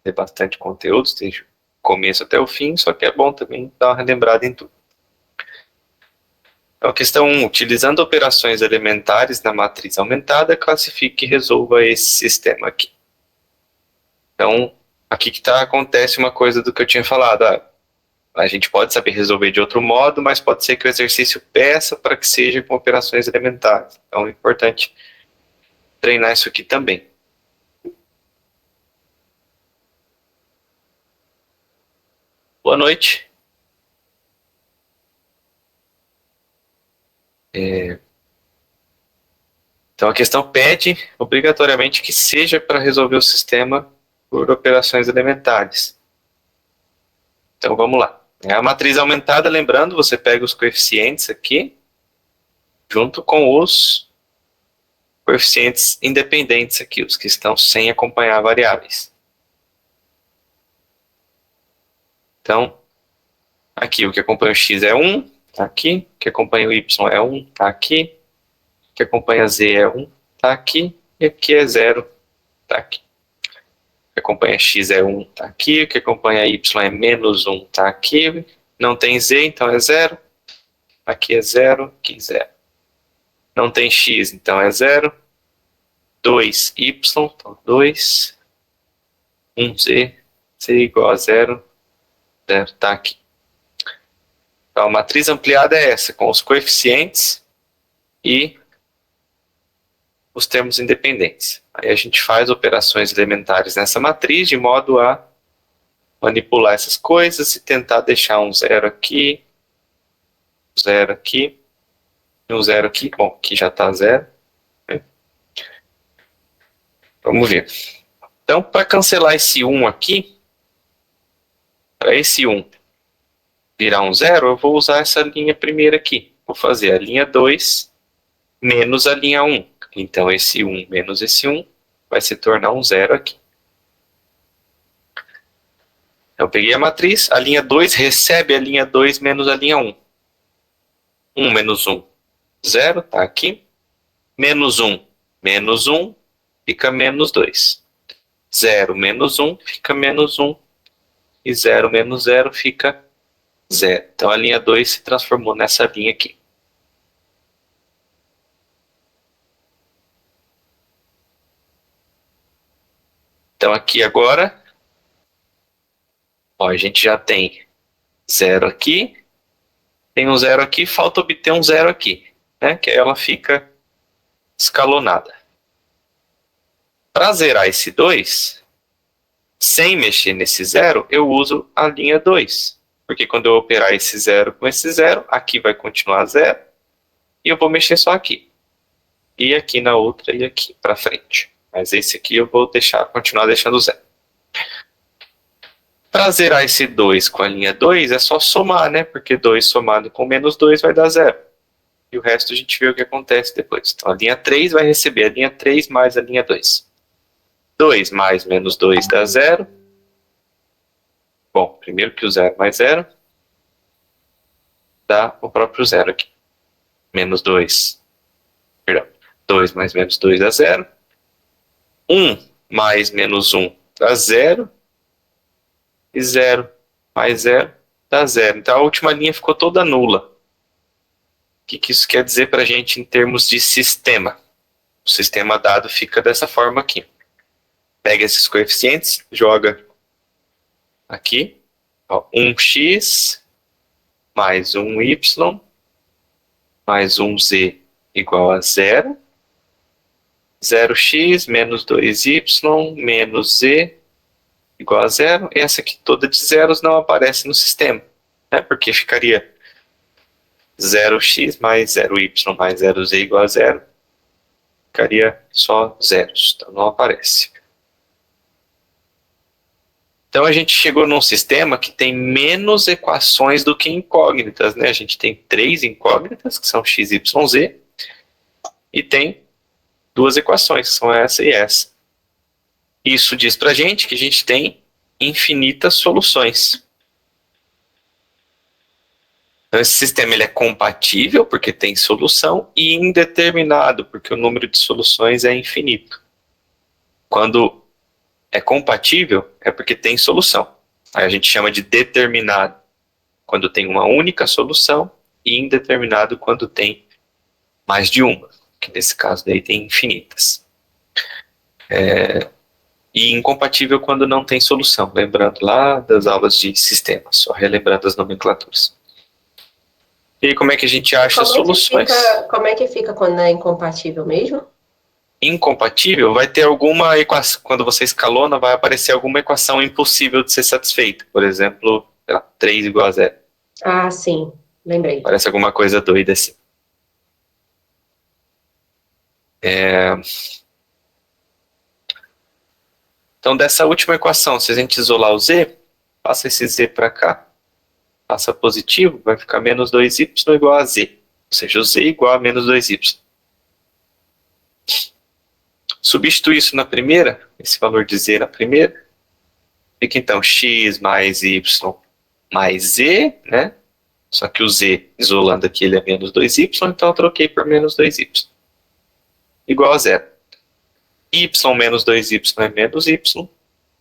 ter bastante conteúdo, desde o começo até o fim, só que é bom também dar uma relembrada em tudo. Então, a questão 1, utilizando operações elementares na matriz aumentada, classifique e resolva esse sistema aqui. Então, aqui que acontece uma coisa do que eu tinha falado. A gente pode saber resolver de outro modo, mas pode ser que o exercício peça para que seja com operações elementares. Então, é importante treinar isso aqui também. Boa noite. Então, a questão pede, obrigatoriamente, que seja para resolver o sistema por operações elementares. Então, vamos lá. A matriz aumentada, lembrando, você pega os coeficientes aqui, junto com os coeficientes independentes aqui, os que estão sem acompanhar variáveis. Então, aqui o que acompanha o x é 1, está aqui. O que acompanha o y é 1, está aqui. O que acompanha z é 1, está aqui. E aqui é 0, está aqui. O que acompanha x é 1, está aqui. O que acompanha y é menos 1, está aqui. Não tem z, então é 0. Aqui é 0, aqui é 0. Não tem x, então é 0. 2y, então 2. 1z, z igual a 0. 0 está aqui. Então, a matriz ampliada é essa, com os coeficientes e os termos independentes. Aí a gente faz operações elementares nessa matriz de modo a manipular essas coisas e tentar deixar um 0 aqui, 0 aqui, e um 0 aqui. Bom, aqui já está 0. Vamos ver. Então, para cancelar esse 1 aqui, para esse 1 virar um 0, eu vou usar essa linha primeira aqui. Vou fazer a linha 2 menos a linha 1. Então, esse 1 menos esse 1 vai se tornar um 0 aqui. Eu peguei a matriz, a linha 2 recebe a linha 2 menos a linha 1. 1 menos 1, 0, está aqui. Menos 1, menos 1, fica menos 2. 0 menos 1 fica menos 1. E 0 menos 0 fica 0. Então, a linha 2 se transformou nessa linha aqui. Então, aqui agora, ó, a gente já tem 0 aqui, tem um 0 aqui, falta obter um 0 aqui, né? Que aí ela fica escalonada. Para zerar esse 2, sem mexer nesse 0, eu uso a linha 2. Porque quando eu operar esse 0 com esse 0, aqui vai continuar 0, e eu vou mexer só aqui. E aqui na outra e aqui para frente. Mas esse aqui eu vou continuar deixando 0. Para zerar esse 2 com a linha 2, é só somar, né? Porque 2 somado com menos 2 vai dar 0. E o resto a gente vê o que acontece depois. Então, a linha 3 vai receber a linha 3 mais a linha 2. 2 mais menos 2 dá 0. Bom, primeiro que o 0 mais 0 dá o próprio 0 aqui. Menos 2. Perdão. 2 mais menos 2 dá 0. 1 mais menos 1 dá 0. E 0 mais 0 dá 0. Então, a última linha ficou toda nula. O que isso quer dizer para a gente em termos de sistema? O sistema dado fica dessa forma aqui. Pega esses coeficientes, joga aqui. Ó, 1x mais 1y mais 1z igual a 0. 0x menos 2y menos z igual a 0. Essa aqui toda de zeros não aparece no sistema, né? Porque ficaria 0x mais 0y mais 0z igual a 0. Ficaria só zeros, então não aparece. Então a gente chegou num sistema que tem menos equações do que incógnitas, né? A gente tem 3 incógnitas, que são x, y, z, e tem 2 equações, que são essa e essa. Isso diz pra gente que a gente tem infinitas soluções. Então esse sistema ele é compatível, porque tem solução, e indeterminado, porque o número de soluções é infinito. Quando é compatível, é porque tem solução. Aí a gente chama de determinado quando tem uma única solução e indeterminado quando tem mais de uma, que nesse caso daí tem infinitas. E incompatível quando não tem solução, lembrando lá das aulas de sistemas, só relembrando as nomenclaturas. E aí, como é que a gente acha soluções? Como é que fica quando é incompatível mesmo? Incompatível, vai ter alguma equação, quando você escalona, vai aparecer alguma equação impossível de ser satisfeita. Por exemplo, 3 igual a 0. Ah, sim, lembrei. Parece alguma coisa doida assim. Então, dessa última equação, se a gente isolar o z, passa esse z para cá, passa positivo, vai ficar menos 2y igual a z. Ou seja, o z igual a menos 2y. Substitui isso na primeira, esse valor de z na primeira, fica então x mais y mais z, né? Só que o z, isolando aqui, ele é menos 2y, então eu troquei por menos 2y. Igual a zero. Y menos 2y é menos y, então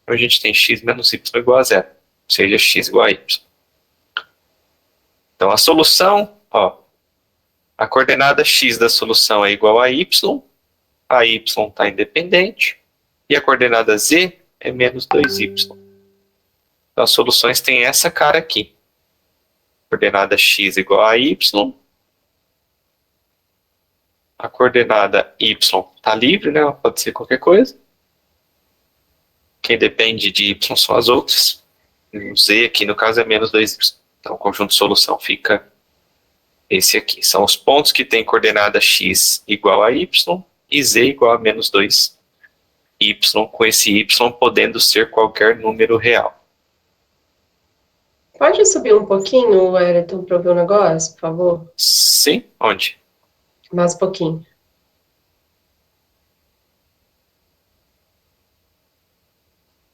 a gente tem x menos y igual a zero. Ou seja, x igual a y. Então a solução, ó, a coordenada x da solução é igual a y está independente, e a coordenada z é menos 2y. Então as soluções têm essa cara aqui. Coordenada x igual a y, a coordenada y está livre, né? Pode ser qualquer coisa. Quem depende de y são as outras. O z aqui no caso é menos 2y. Então o conjunto de solução fica esse aqui. São os pontos que têm coordenada x igual a y e z igual a menos 2y, com esse y podendo ser qualquer número real. Pode subir um pouquinho, Wellington, para eu ver o negócio, por favor? Sim? Onde? Mais um pouquinho.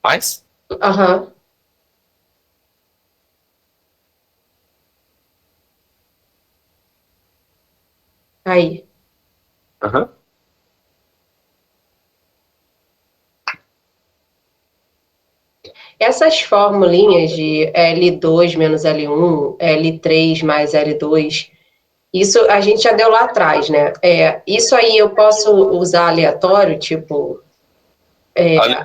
Mais? Aham. Aí. Aham. Essas formulinhas de L2 menos L1, L3 mais L2, isso a gente já deu lá atrás, né? Isso aí eu posso usar aleatório, tipo...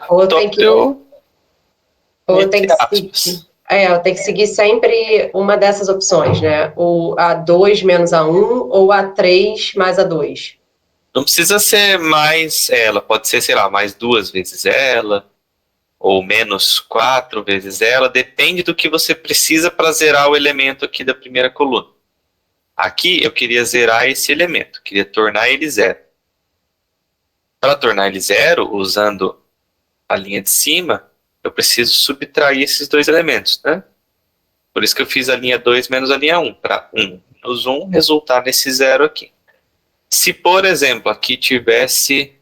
ou tem que... Ou tem que seguir, eu tenho que seguir sempre uma dessas opções, né? O A2 menos A1 ou A3 mais A2. Não precisa ser mais ela, pode ser, sei lá, mais 2 vezes ela, ou menos 4 vezes ela, depende do que você precisa para zerar o elemento aqui da primeira coluna. Aqui eu queria zerar esse elemento, queria tornar ele zero. Para tornar ele zero, usando a linha de cima, eu preciso subtrair esses dois elementos, né? Por isso que eu fiz a linha 2 menos a linha 1, para 1 menos 1 resultar nesse zero aqui. Se, por exemplo, aqui tivesse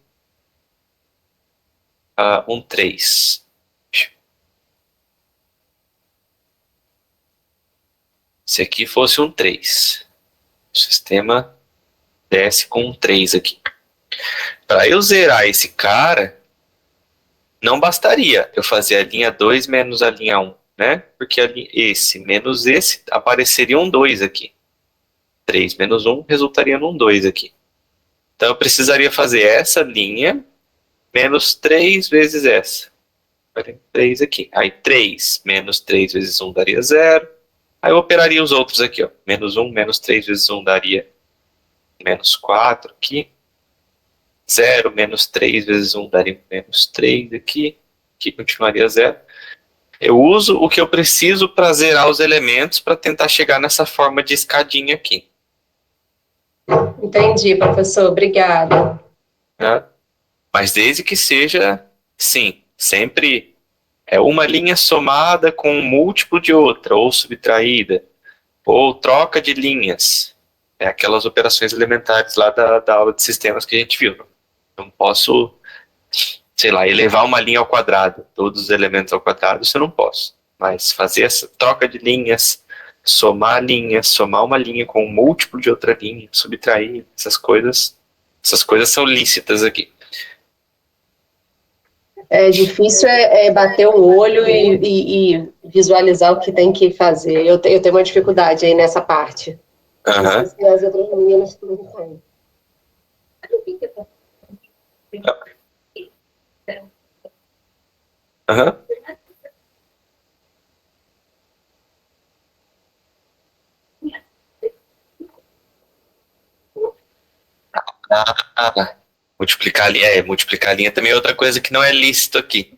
um 3. Se aqui fosse um 3, o sistema desce com um 3 aqui. Para eu zerar esse cara, não bastaria eu fazer a linha 2 menos a linha 1, né? Porque esse menos esse apareceria um 2 aqui. 3 menos 1 resultaria num 2 aqui. Então eu precisaria fazer essa linha menos 3 vezes essa. 3 aqui. Aí 3 menos 3 vezes 1 daria 0. Aí eu operaria os outros aqui, ó. Menos 1 menos 3 vezes 1 daria menos 4 aqui. 0 menos 3 vezes 1 daria menos 3 aqui. Aqui continuaria 0. Eu uso o que eu preciso para zerar os elementos para tentar chegar nessa forma de escadinha aqui. Entendi, professor. Obrigada. Mas desde que seja, sim, sempre uma linha somada com um múltiplo de outra, ou subtraída, ou troca de linhas. Aquelas operações elementares lá da aula de sistemas que a gente viu. Não posso, sei lá, elevar uma linha ao quadrado, todos os elementos ao quadrado, isso eu não posso. Mas fazer essa troca de linhas, somar uma linha com um múltiplo de outra linha, subtrair, essas coisas são lícitas aqui. É difícil bater o olho e visualizar o que tem que fazer. Eu tenho uma dificuldade aí nessa parte. Não sei se as outras meninas também têm. Aham. Ah, multiplicar a linha. Multiplicar a linha também é outra coisa que não é lícito aqui.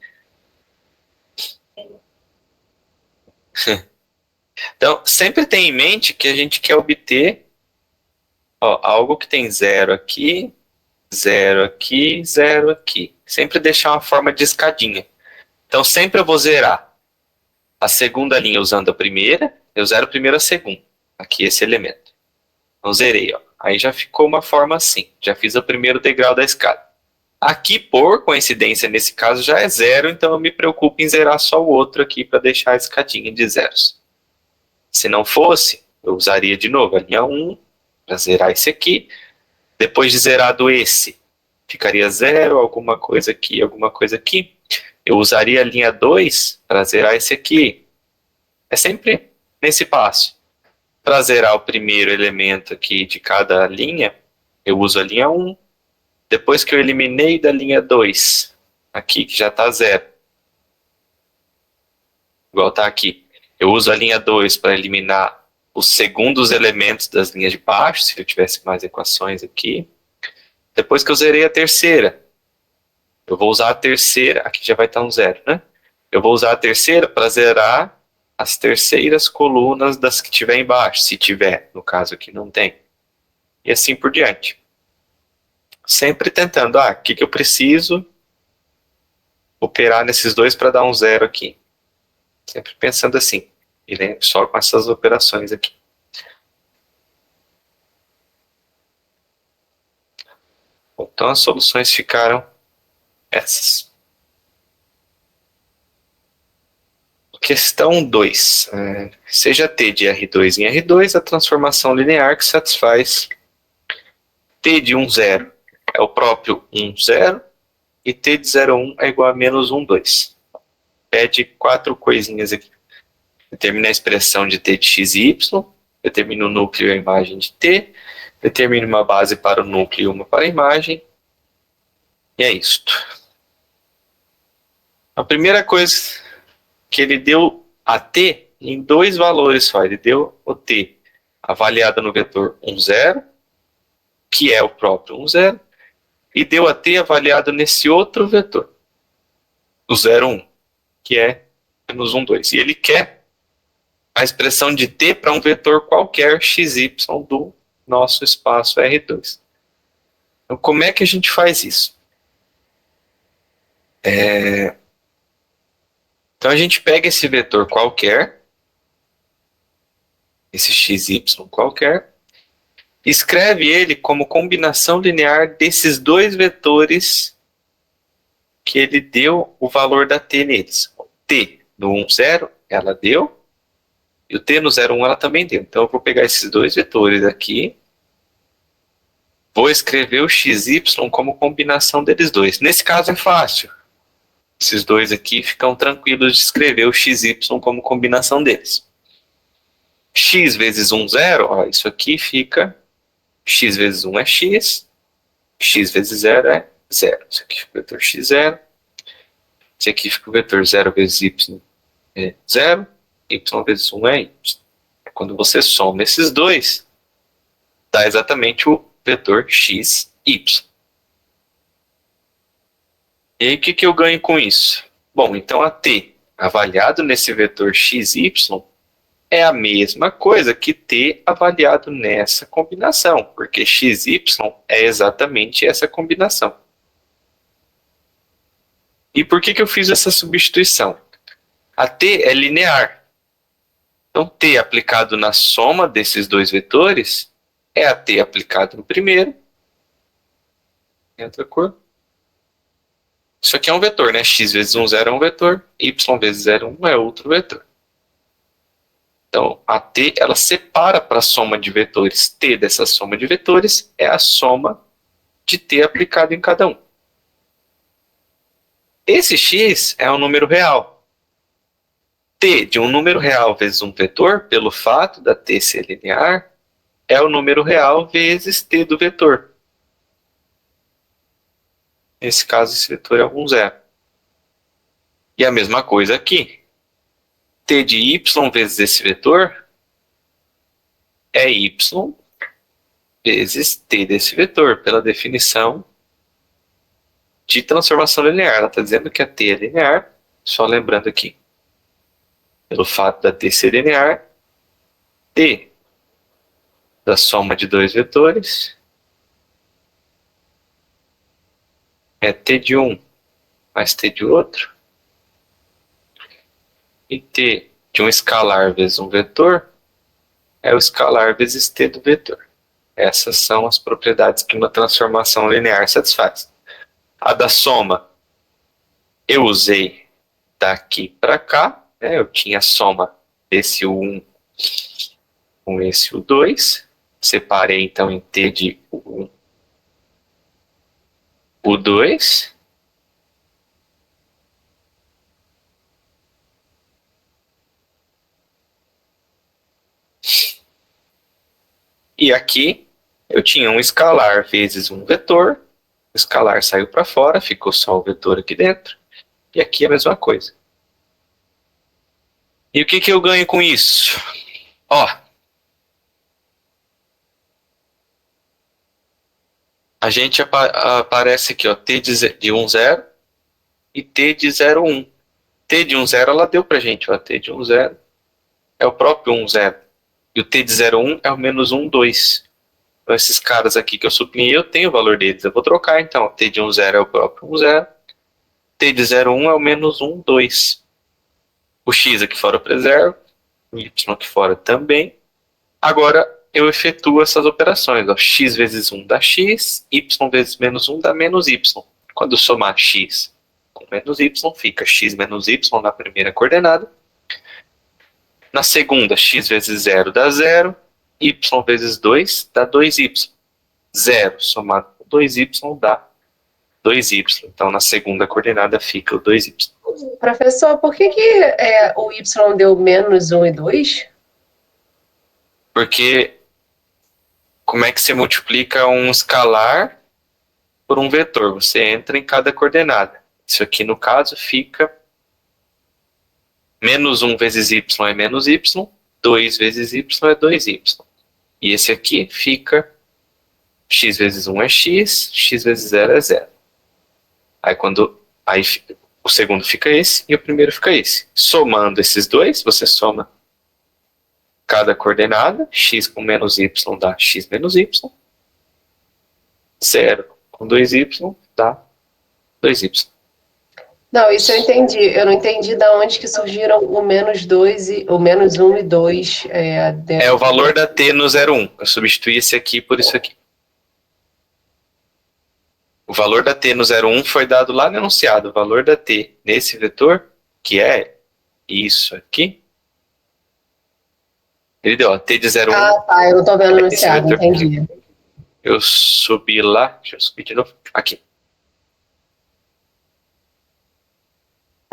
Então, sempre tenha em mente que a gente quer obter algo que tem zero aqui, zero aqui, zero aqui. Sempre deixar uma forma de escadinha. Então, sempre eu vou zerar a segunda linha usando a primeira, eu zero primeiro a segunda. Aqui esse elemento. Então, zerei. Aí já ficou uma forma assim. Já fiz o primeiro degrau da escada. Aqui, por coincidência, nesse caso já é zero, então eu me preocupo em zerar só o outro aqui para deixar a escadinha de zeros. Se não fosse, eu usaria de novo a linha 1 para zerar esse aqui. Depois de zerado esse, ficaria zero, alguma coisa aqui, alguma coisa aqui. Eu usaria a linha 2 para zerar esse aqui. É sempre nesse passo. Para zerar o primeiro elemento aqui de cada linha, eu uso a linha 1. Depois que eu eliminei da linha 2, aqui que já está zero, igual está aqui, eu uso a linha 2 para eliminar os segundos elementos das linhas de baixo, se eu tivesse mais equações aqui. Depois que eu zerei a terceira, eu vou usar a terceira, aqui já vai estar um zero, né? Eu vou usar a terceira para zerar as terceiras colunas das que tiver embaixo, se tiver, no caso aqui não tem. E assim por diante. Sempre tentando, o que eu preciso operar nesses dois para dar um zero aqui. Sempre pensando assim. E lembre só com essas operações aqui. Então as soluções ficaram essas. Questão 2. Seja T de R2 em R2 a transformação linear que satisfaz T de 1, 0 é o próprio 1, 0 e T de 0, 1 é igual a menos 1, 2. Pede 4 coisinhas aqui. Determina a expressão de T de x e y, determina o núcleo e a imagem de T, determina uma base para o núcleo e uma para a imagem, e é isto. A primeira coisa que ele deu a T em dois valores só, ele deu o T avaliado no vetor 1, 0, que é o próprio 1, 0, e deu a T avaliado nesse outro vetor, o 0, 1, que é menos 1, 2. E ele quer a expressão de T para um vetor qualquer xy do nosso espaço R2. Então, como é que a gente faz isso? Então, a gente pega esse vetor qualquer, esse xy qualquer, escreve ele como combinação linear desses dois vetores que ele deu o valor da T neles. O T no 1, 0, ela deu, e o T no 0, 1 ela também deu. Então eu vou pegar esses dois vetores aqui, vou escrever o xy como combinação deles dois. Nesse caso é fácil. Esses dois aqui ficam tranquilos de escrever o xy como combinação deles. X vezes 1, 0, isso aqui fica x vezes 1 é x, x vezes 0 é 0. Isso aqui fica o vetor x0. Esse aqui fica o vetor 0 vezes y é 0, y vezes 1 é y. Quando você soma esses dois, dá exatamente o vetor x, y. E aí o que eu ganho com isso? Bom, então a t avaliado nesse vetor x, y é a mesma coisa que t avaliado nessa combinação, porque x, y é exatamente essa combinação. E por que eu fiz essa substituição? A t é linear. Então, t aplicado na soma desses dois vetores é a t aplicado no primeiro. Tem outra cor? Isso aqui é um vetor, né? X vezes 1, 0 é um vetor, y vezes 0, 1 é outro vetor. Então, a t, ela separa para a soma de vetores. T dessa soma de vetores é a soma de t aplicado em cada um. Esse x é um número real. T de um número real vezes um vetor, pelo fato da t ser linear, é o número real vezes t do vetor. Nesse caso, esse vetor é algum zero. E a mesma coisa aqui. T de y vezes esse vetor é y vezes t desse vetor, pela definição de transformação linear. Ela está dizendo que a t é linear, só lembrando aqui. Pelo fato da t ser linear, t da soma de dois vetores é t de um mais t de outro. E t de um escalar vezes um vetor é o escalar vezes t do vetor. Essas são as propriedades que uma transformação linear satisfaz. A da soma, eu usei daqui para cá, né? Eu tinha a soma desse 1 com esse 2. Separei então em t de 1, o 2. E aqui eu tinha um escalar vezes um vetor. O escalar saiu para fora, ficou só o vetor aqui dentro. E aqui é a mesma coisa. E o que eu ganho com isso? Ó, a gente aparece aqui, ó, t de 1, 0 e t de 0, 1. T de 1, 0 ela deu pra gente, ó, t de 1, 0 é o próprio 1, 0. E o t de 0, 1 é o menos 1, 2. Então esses caras aqui que eu sublinhei, eu tenho o valor deles. Eu vou trocar então. T de 1, 0 é o próprio 1, 0. T de 0, 1 é o menos 1, 2. O x aqui fora eu preservo. O y aqui fora também. Agora eu efetuo essas operações. Ó. X vezes 1 dá x. Y vezes menos 1 dá menos y. Quando eu somar x com menos y, fica x menos y na primeira coordenada. Na segunda, x vezes 0 dá 0. Y vezes 2 dá 2y. 0 somado com 2y dá 2y. Então, na segunda coordenada fica o 2y. Professor, por que o y deu menos 1 e 2? Porque como é que você multiplica um escalar por um vetor? Você entra em cada coordenada. Isso aqui, no caso, fica menos 1 vezes y é menos y, 2 vezes y é 2y. E esse aqui fica x vezes 1 é x, x vezes 0 é 0. Aí o segundo fica esse e o primeiro fica esse. Somando esses dois, você soma cada coordenada, x com menos y dá x menos y, 0 com 2y dá 2y. Não, isso eu entendi. Eu não entendi de onde que surgiram o menos 2 e o menos 1 e 2. É o valor da t no 0, 1. Eu substituí esse aqui por isso aqui. O valor da t no 0, 1 foi dado lá no enunciado. O valor da t nesse vetor, que é isso aqui, ele deu, ó, t de 0, 1. Ah, tá, eu não estou vendo o enunciado, entendi. Eu subi lá, deixa eu subir de novo, aqui.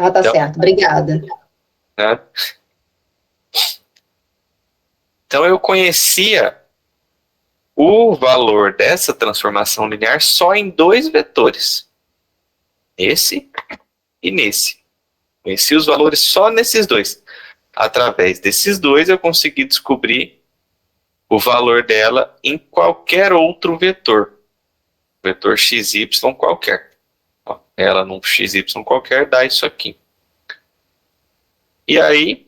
Ah, tá então, certo, obrigada. Né? Então eu conhecia o valor dessa transformação linear só em dois vetores. Esse e nesse. Conheci os valores só nesses dois. Através desses dois eu consegui descobrir o valor dela em qualquer outro vetor. Vetor xy qualquer. Ela num xy qualquer dá isso aqui. E aí,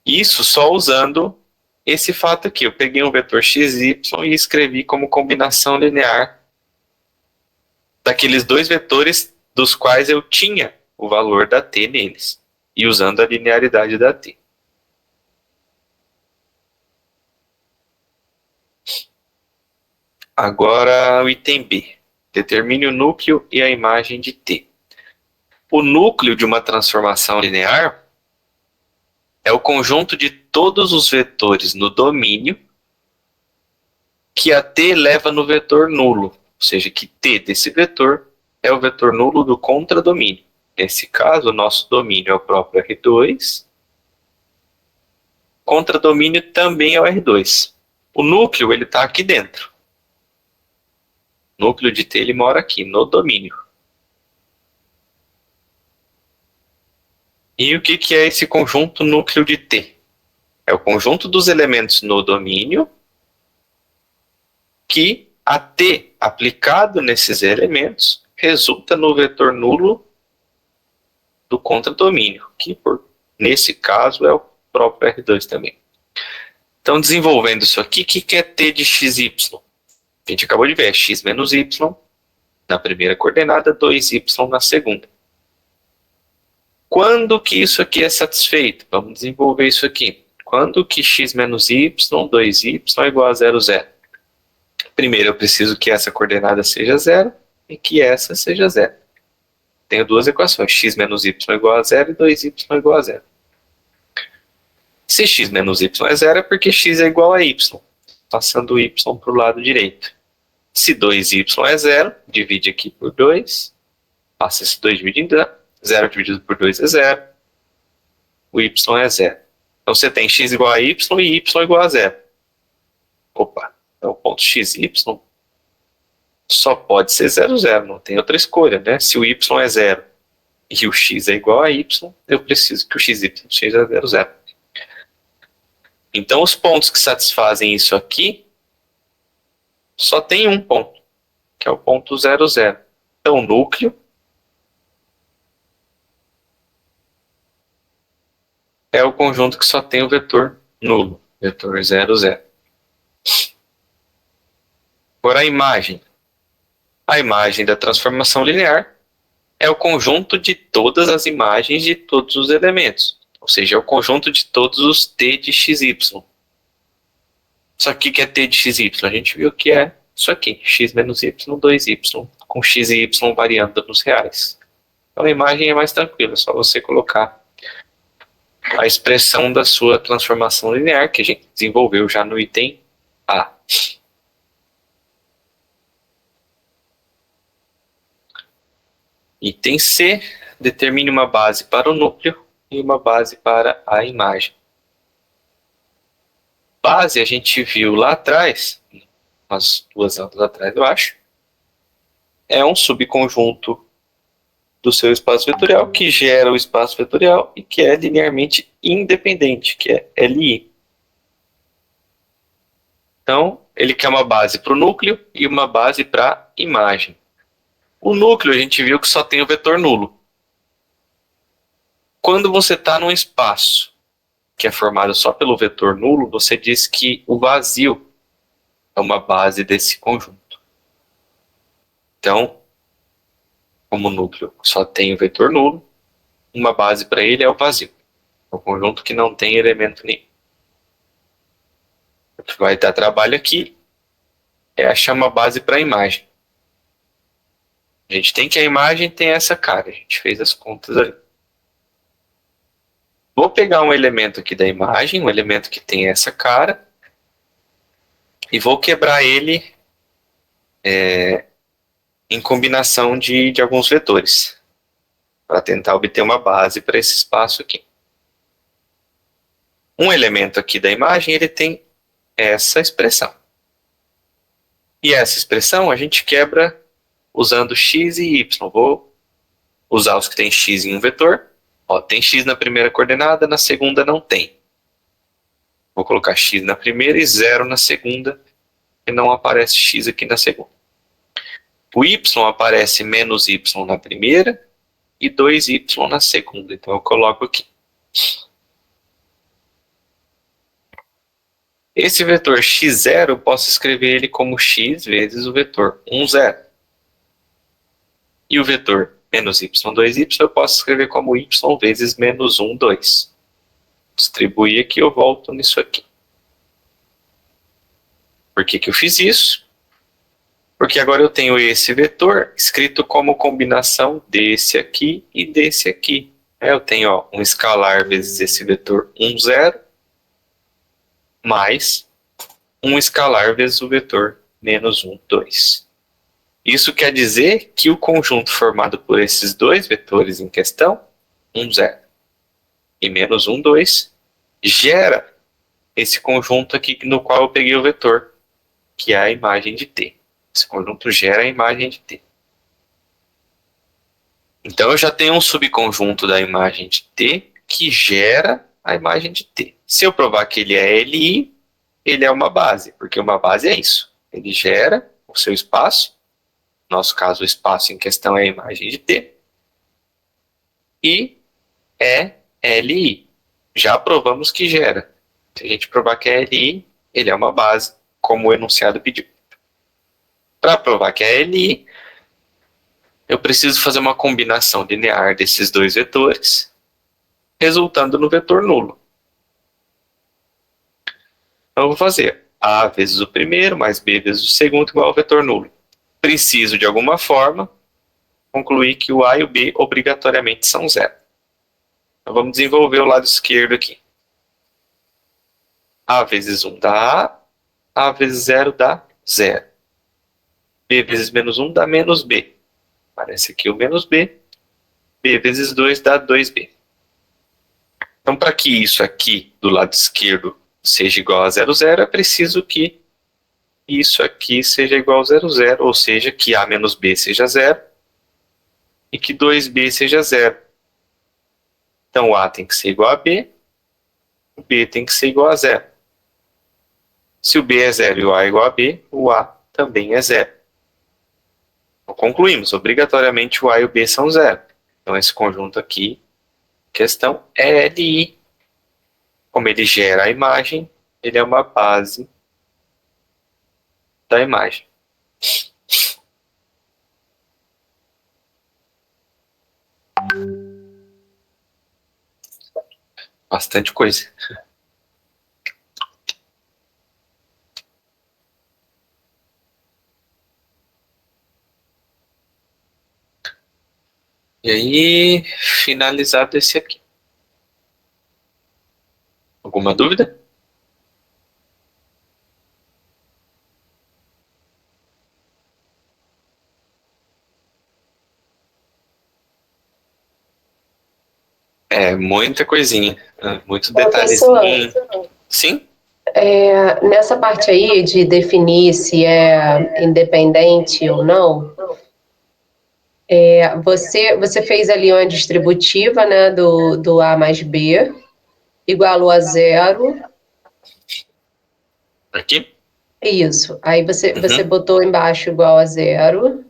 isso só usando esse fato aqui. Eu peguei um vetor xy e escrevi como combinação linear daqueles dois vetores dos quais eu tinha o valor da t neles. E usando a linearidade da t. Agora o item B. Determine o núcleo e a imagem de t. O núcleo de uma transformação linear é o conjunto de todos os vetores no domínio que a t leva no vetor nulo. Ou seja, que t desse vetor é o vetor nulo do contradomínio. Nesse caso, o nosso domínio é o próprio R2. Contradomínio também é o R2. O núcleo, ele está aqui dentro. O núcleo de T, ele mora aqui, no domínio. E o que é esse conjunto núcleo de T? É o conjunto dos elementos no domínio que a T aplicado nesses elementos resulta no vetor nulo do contradomínio, que nesse caso é o próprio R2 também. Então, desenvolvendo isso aqui, o que é T de xy? A gente acabou de ver, é x menos y na primeira coordenada, 2y na segunda. Quando que isso aqui é satisfeito? Vamos desenvolver isso aqui. Quando que x menos y, 2y é igual a 0, 0? Primeiro eu preciso que essa coordenada seja 0 e que essa seja 0. Tenho duas equações, x menos y é igual a 0 e 2y é igual a 0. Se x menos y é 0 é porque x é igual a y, passando o y para o lado direito. Se 2y é 0, divide aqui por 2, passa esse 2 dividindo, 0 dividido por 2 é 0, o y é 0. Então você tem x igual a y e y igual a 0. Opa, então o ponto xy só pode ser 0, 0, não tem outra escolha, né? Se o y é 0 e o x é igual a y, eu preciso que o xy seja 0, 0. Então os pontos que satisfazem isso aqui, só tem um ponto, que é o ponto 0, 0. Então o núcleo é o conjunto que só tem o vetor nulo, vetor 0, 0. Agora a imagem. A imagem da transformação linear é o conjunto de todas as imagens de todos os elementos. Ou seja, é o conjunto de todos os t de xy. Só que o que é t de xy? A gente viu que é isso aqui, x menos y, 2y, com x e y variando nos reais. Então a imagem é mais tranquila, é só você colocar a expressão da sua transformação linear, que a gente desenvolveu já no item A. Item C, determine uma base para o núcleo e uma base para a imagem. Base a gente viu lá atrás, umas 2 aulas atrás eu acho, é um subconjunto do seu espaço vetorial que gera o espaço vetorial e que é linearmente independente, que é LI. Então, ele quer uma base para o núcleo e uma base para a imagem. O núcleo a gente viu que só tem o vetor nulo. Quando você está num espaço que é formado só pelo vetor nulo, você diz que o vazio é uma base desse conjunto. Então, como o núcleo só tem o vetor nulo, uma base para ele é o vazio. É um conjunto que não tem elemento nenhum. O que vai dar trabalho aqui é achar uma base para a imagem. A gente tem que a imagem tem essa cara, a gente fez as contas ali. Vou pegar um elemento aqui da imagem, um elemento que tem essa cara, e vou quebrar ele em combinação de alguns vetores, para tentar obter uma base para esse espaço aqui. Um elemento aqui da imagem, ele tem essa expressão. E essa expressão a gente quebra usando x e y. Vou usar os que tem x em um vetor. Ó, tem x na primeira coordenada, na segunda não tem. Vou colocar x na primeira e 0 na segunda, e não aparece x aqui na segunda. O y aparece menos y na primeira e 2y na segunda. Então eu coloco aqui. Esse vetor x0, eu posso escrever ele como x vezes o vetor 1, 0. E o vetor menos y, 2y, eu posso escrever como y vezes menos 1, 2. Distribuir aqui, eu volto nisso aqui. Por que eu fiz isso? Porque agora eu tenho esse vetor escrito como combinação desse aqui e desse aqui. Eu tenho um escalar vezes esse vetor 1, 0, mais um escalar vezes o vetor menos 1, 2. Isso quer dizer que o conjunto formado por esses dois vetores em questão, 1, 0 e menos 1, 2, gera esse conjunto aqui no qual eu peguei o vetor, que é a imagem de t. Esse conjunto gera a imagem de t. Então eu já tenho um subconjunto da imagem de t que gera a imagem de t. Se eu provar que ele é Li, ele é uma base, porque uma base é isso. Ele gera o seu espaço, no nosso caso o espaço em questão é a imagem de t, e é Li. Já provamos que gera. Se a gente provar que é Li, ele é uma base, como o enunciado pediu. Para provar que é Li, eu preciso fazer uma combinação linear desses dois vetores, resultando no vetor nulo. Então eu vou fazer A vezes o primeiro, mais B vezes o segundo, igual ao vetor nulo. Preciso, de alguma forma, concluir que o A e o B obrigatoriamente são zero. Então vamos desenvolver o lado esquerdo aqui. A vezes 1 dá A vezes 0 dá 0. B vezes menos 1 dá menos B. Aparece aqui o menos B. B vezes 2 dá 2B. Então, para que isso aqui do lado esquerdo seja igual a 0, 0, é preciso que isso aqui seja igual a 0, 0, ou seja, que A menos B seja 0 e que 2B seja 0. Então, o A tem que ser igual a B, o B tem que ser igual a 0. Se o B é 0 e o A é igual a B, o A também é 0. Então, concluímos, obrigatoriamente o A e o B são 0. Então, esse conjunto aqui, questão é Li. Como ele gera a imagem, ele é uma base da imagem. Bastante coisa. E aí, finalizado esse aqui. Alguma dúvida? É, muita coisinha. Muito Professor, detalhezinho. Sim? nessa parte aí de definir se é independente ou não, você fez ali uma distributiva, né, do A mais B, igualou a zero. Aqui? Isso. Aí você Uhum. botou embaixo igual a zero.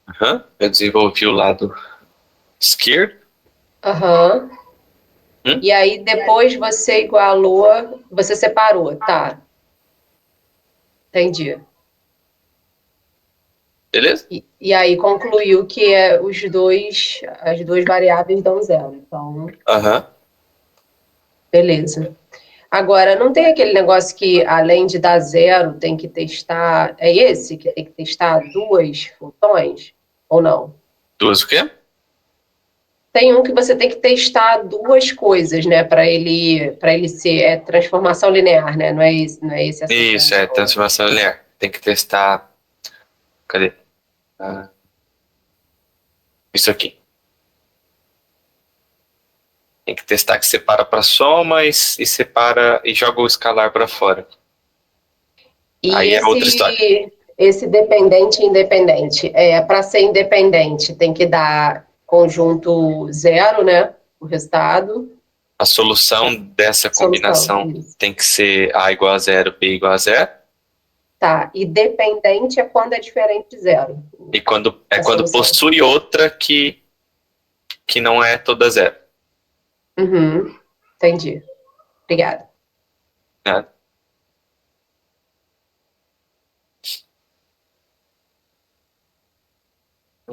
Uhum. Eu desenvolvi o lado esquerdo. Aham. Uhum. E aí depois você igualou, você separou, tá? Entendi. Beleza? E aí concluiu que as duas variáveis dão zero. Então, Aham. beleza. Agora, não tem aquele negócio que, além de dar zero, tem que testar. É esse que tem que testar duas funções? Ou não? Duas o quê? Tem um que você tem que testar duas coisas, né? Para ele ser transformação linear, né? Não é esse essa Isso, é função. transformação linear. Tem que testar. Cadê? Ah, isso aqui. Tem que testar que separa para soma e separa e joga o escalar para fora. E Aí é outra história. esse dependente e independente, para ser independente, tem que dar conjunto zero, né? O resultado, A solução dessa solução. combinação Isso. tem que ser A igual a zero, B igual a zero. Tá. E dependente é quando é diferente de zero, E quando solução. possui outra que não é toda zero. Uhum. Entendi. Obrigada. Né?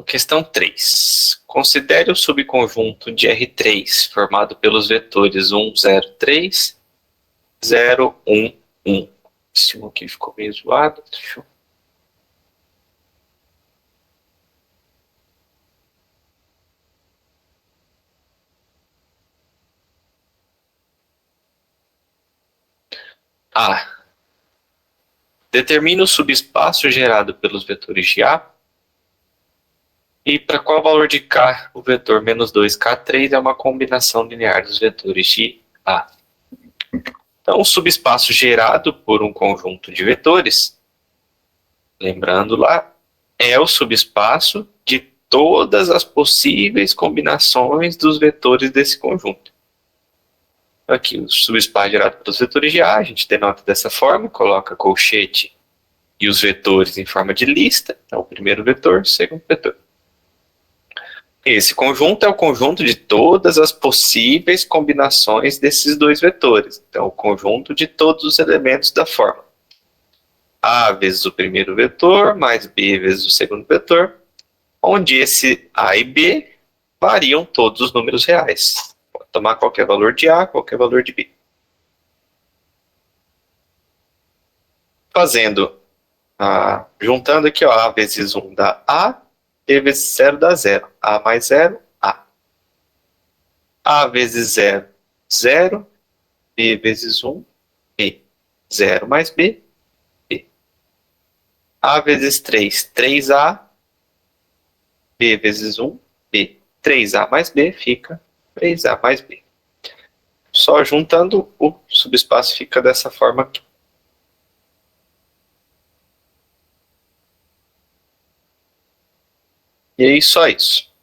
Questão 3. Considere o subconjunto de R3 formado pelos vetores 1, 0, 3, 0, 1, 1. Esse um aqui ficou meio zoado. Deixa eu... Ah, Determina o subespaço gerado pelos vetores de A. E para qual valor de K o vetor menos 2K3 é uma combinação linear dos vetores de A. Então, o subespaço gerado por um conjunto de vetores, lembrando lá, é o subespaço de todas as possíveis combinações dos vetores desse conjunto. Aqui, o subespaço gerado pelos vetores de A, a gente denota dessa forma, coloca colchete e os vetores em forma de lista. Então, o primeiro vetor, o segundo vetor. Esse conjunto é o conjunto de todas as possíveis combinações desses dois vetores. Então, o conjunto de todos os elementos da forma. A vezes o primeiro vetor, mais B vezes o segundo vetor, onde esse A e B variam todos os números reais. Pode tomar qualquer valor de A, qualquer valor de B. Juntando aqui, ó, A vezes 1 dá A, B vezes 0 dá 0. A mais 0, A. A vezes 0, 0. B vezes 1, B. 0 mais B, B. A vezes 3, 3A. B vezes 1, B. 3A mais B fica 3A mais B. Só juntando, o subespaço fica dessa forma aqui. E aí, só isso.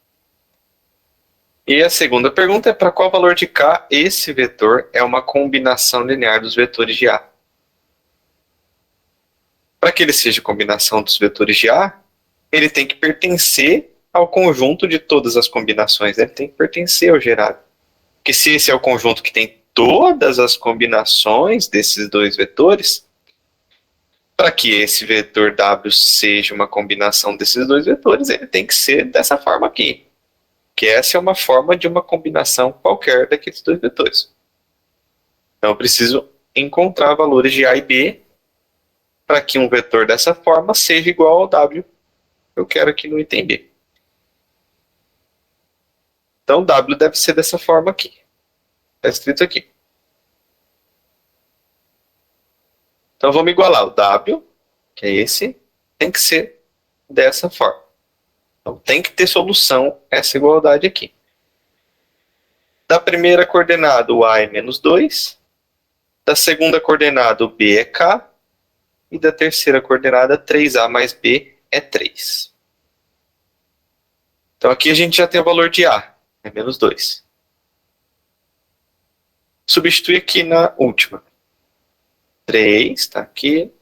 E a segunda pergunta é para qual valor de K esse vetor é uma combinação linear dos vetores de A. Para que ele seja combinação dos vetores de A, ele tem que pertencer ao conjunto de todas as combinações, ele tem que pertencer ao gerado. Porque se esse é o conjunto que tem todas as combinações desses dois vetores, para que esse vetor W seja uma combinação desses dois vetores, ele tem que ser dessa forma aqui. Que essa é uma forma de uma combinação qualquer daqueles dois vetores. Então eu preciso encontrar valores de A e B para que um vetor dessa forma seja igual ao W que eu quero aqui no item B. Então W deve ser dessa forma aqui. Está escrito aqui. Então vamos igualar o W, que é esse, tem que ser dessa forma. Então tem que ter solução essa igualdade aqui. Da primeira coordenada o A é menos 2, da segunda coordenada o B é K, e da terceira coordenada 3A mais B é 3. Então aqui a gente já tem o valor de A, é menos 2. Substitui aqui na última. 3, está aqui.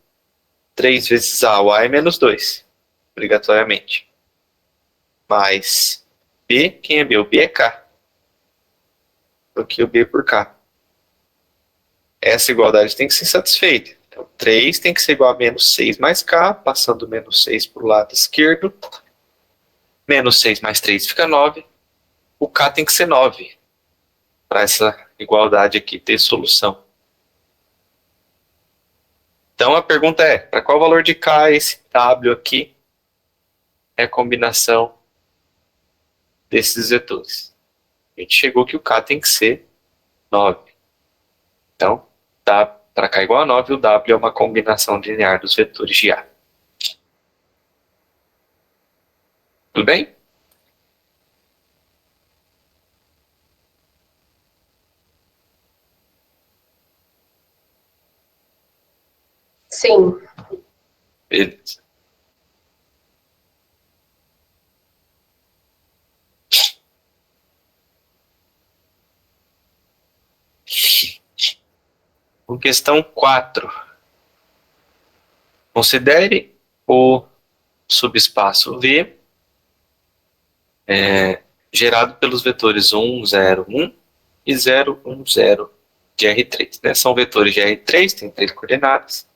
3 vezes A, o A é menos 2, obrigatoriamente. Mais B, quem é B? O B é K. Aqui o B por K. Essa igualdade tem que ser satisfeita. Então 3 tem que ser igual a menos 6 mais K, passando menos 6 para o lado esquerdo. Menos 6 mais 3 fica 9. O K tem que ser 9. Para essa igualdade aqui ter solução. Então a pergunta é, para qual valor de K esse W aqui é a combinação desses vetores? A gente chegou que o K tem que ser 9. Então, para K igual a 9, o W é uma combinação linear dos vetores de A. Tudo bem? Sim. Beleza. Com questão 4. Considere o subespaço V gerado pelos vetores 1, 0, 1 e 0, 1, 0 de R3. Né? São vetores de R3, tem 3 coordenadas.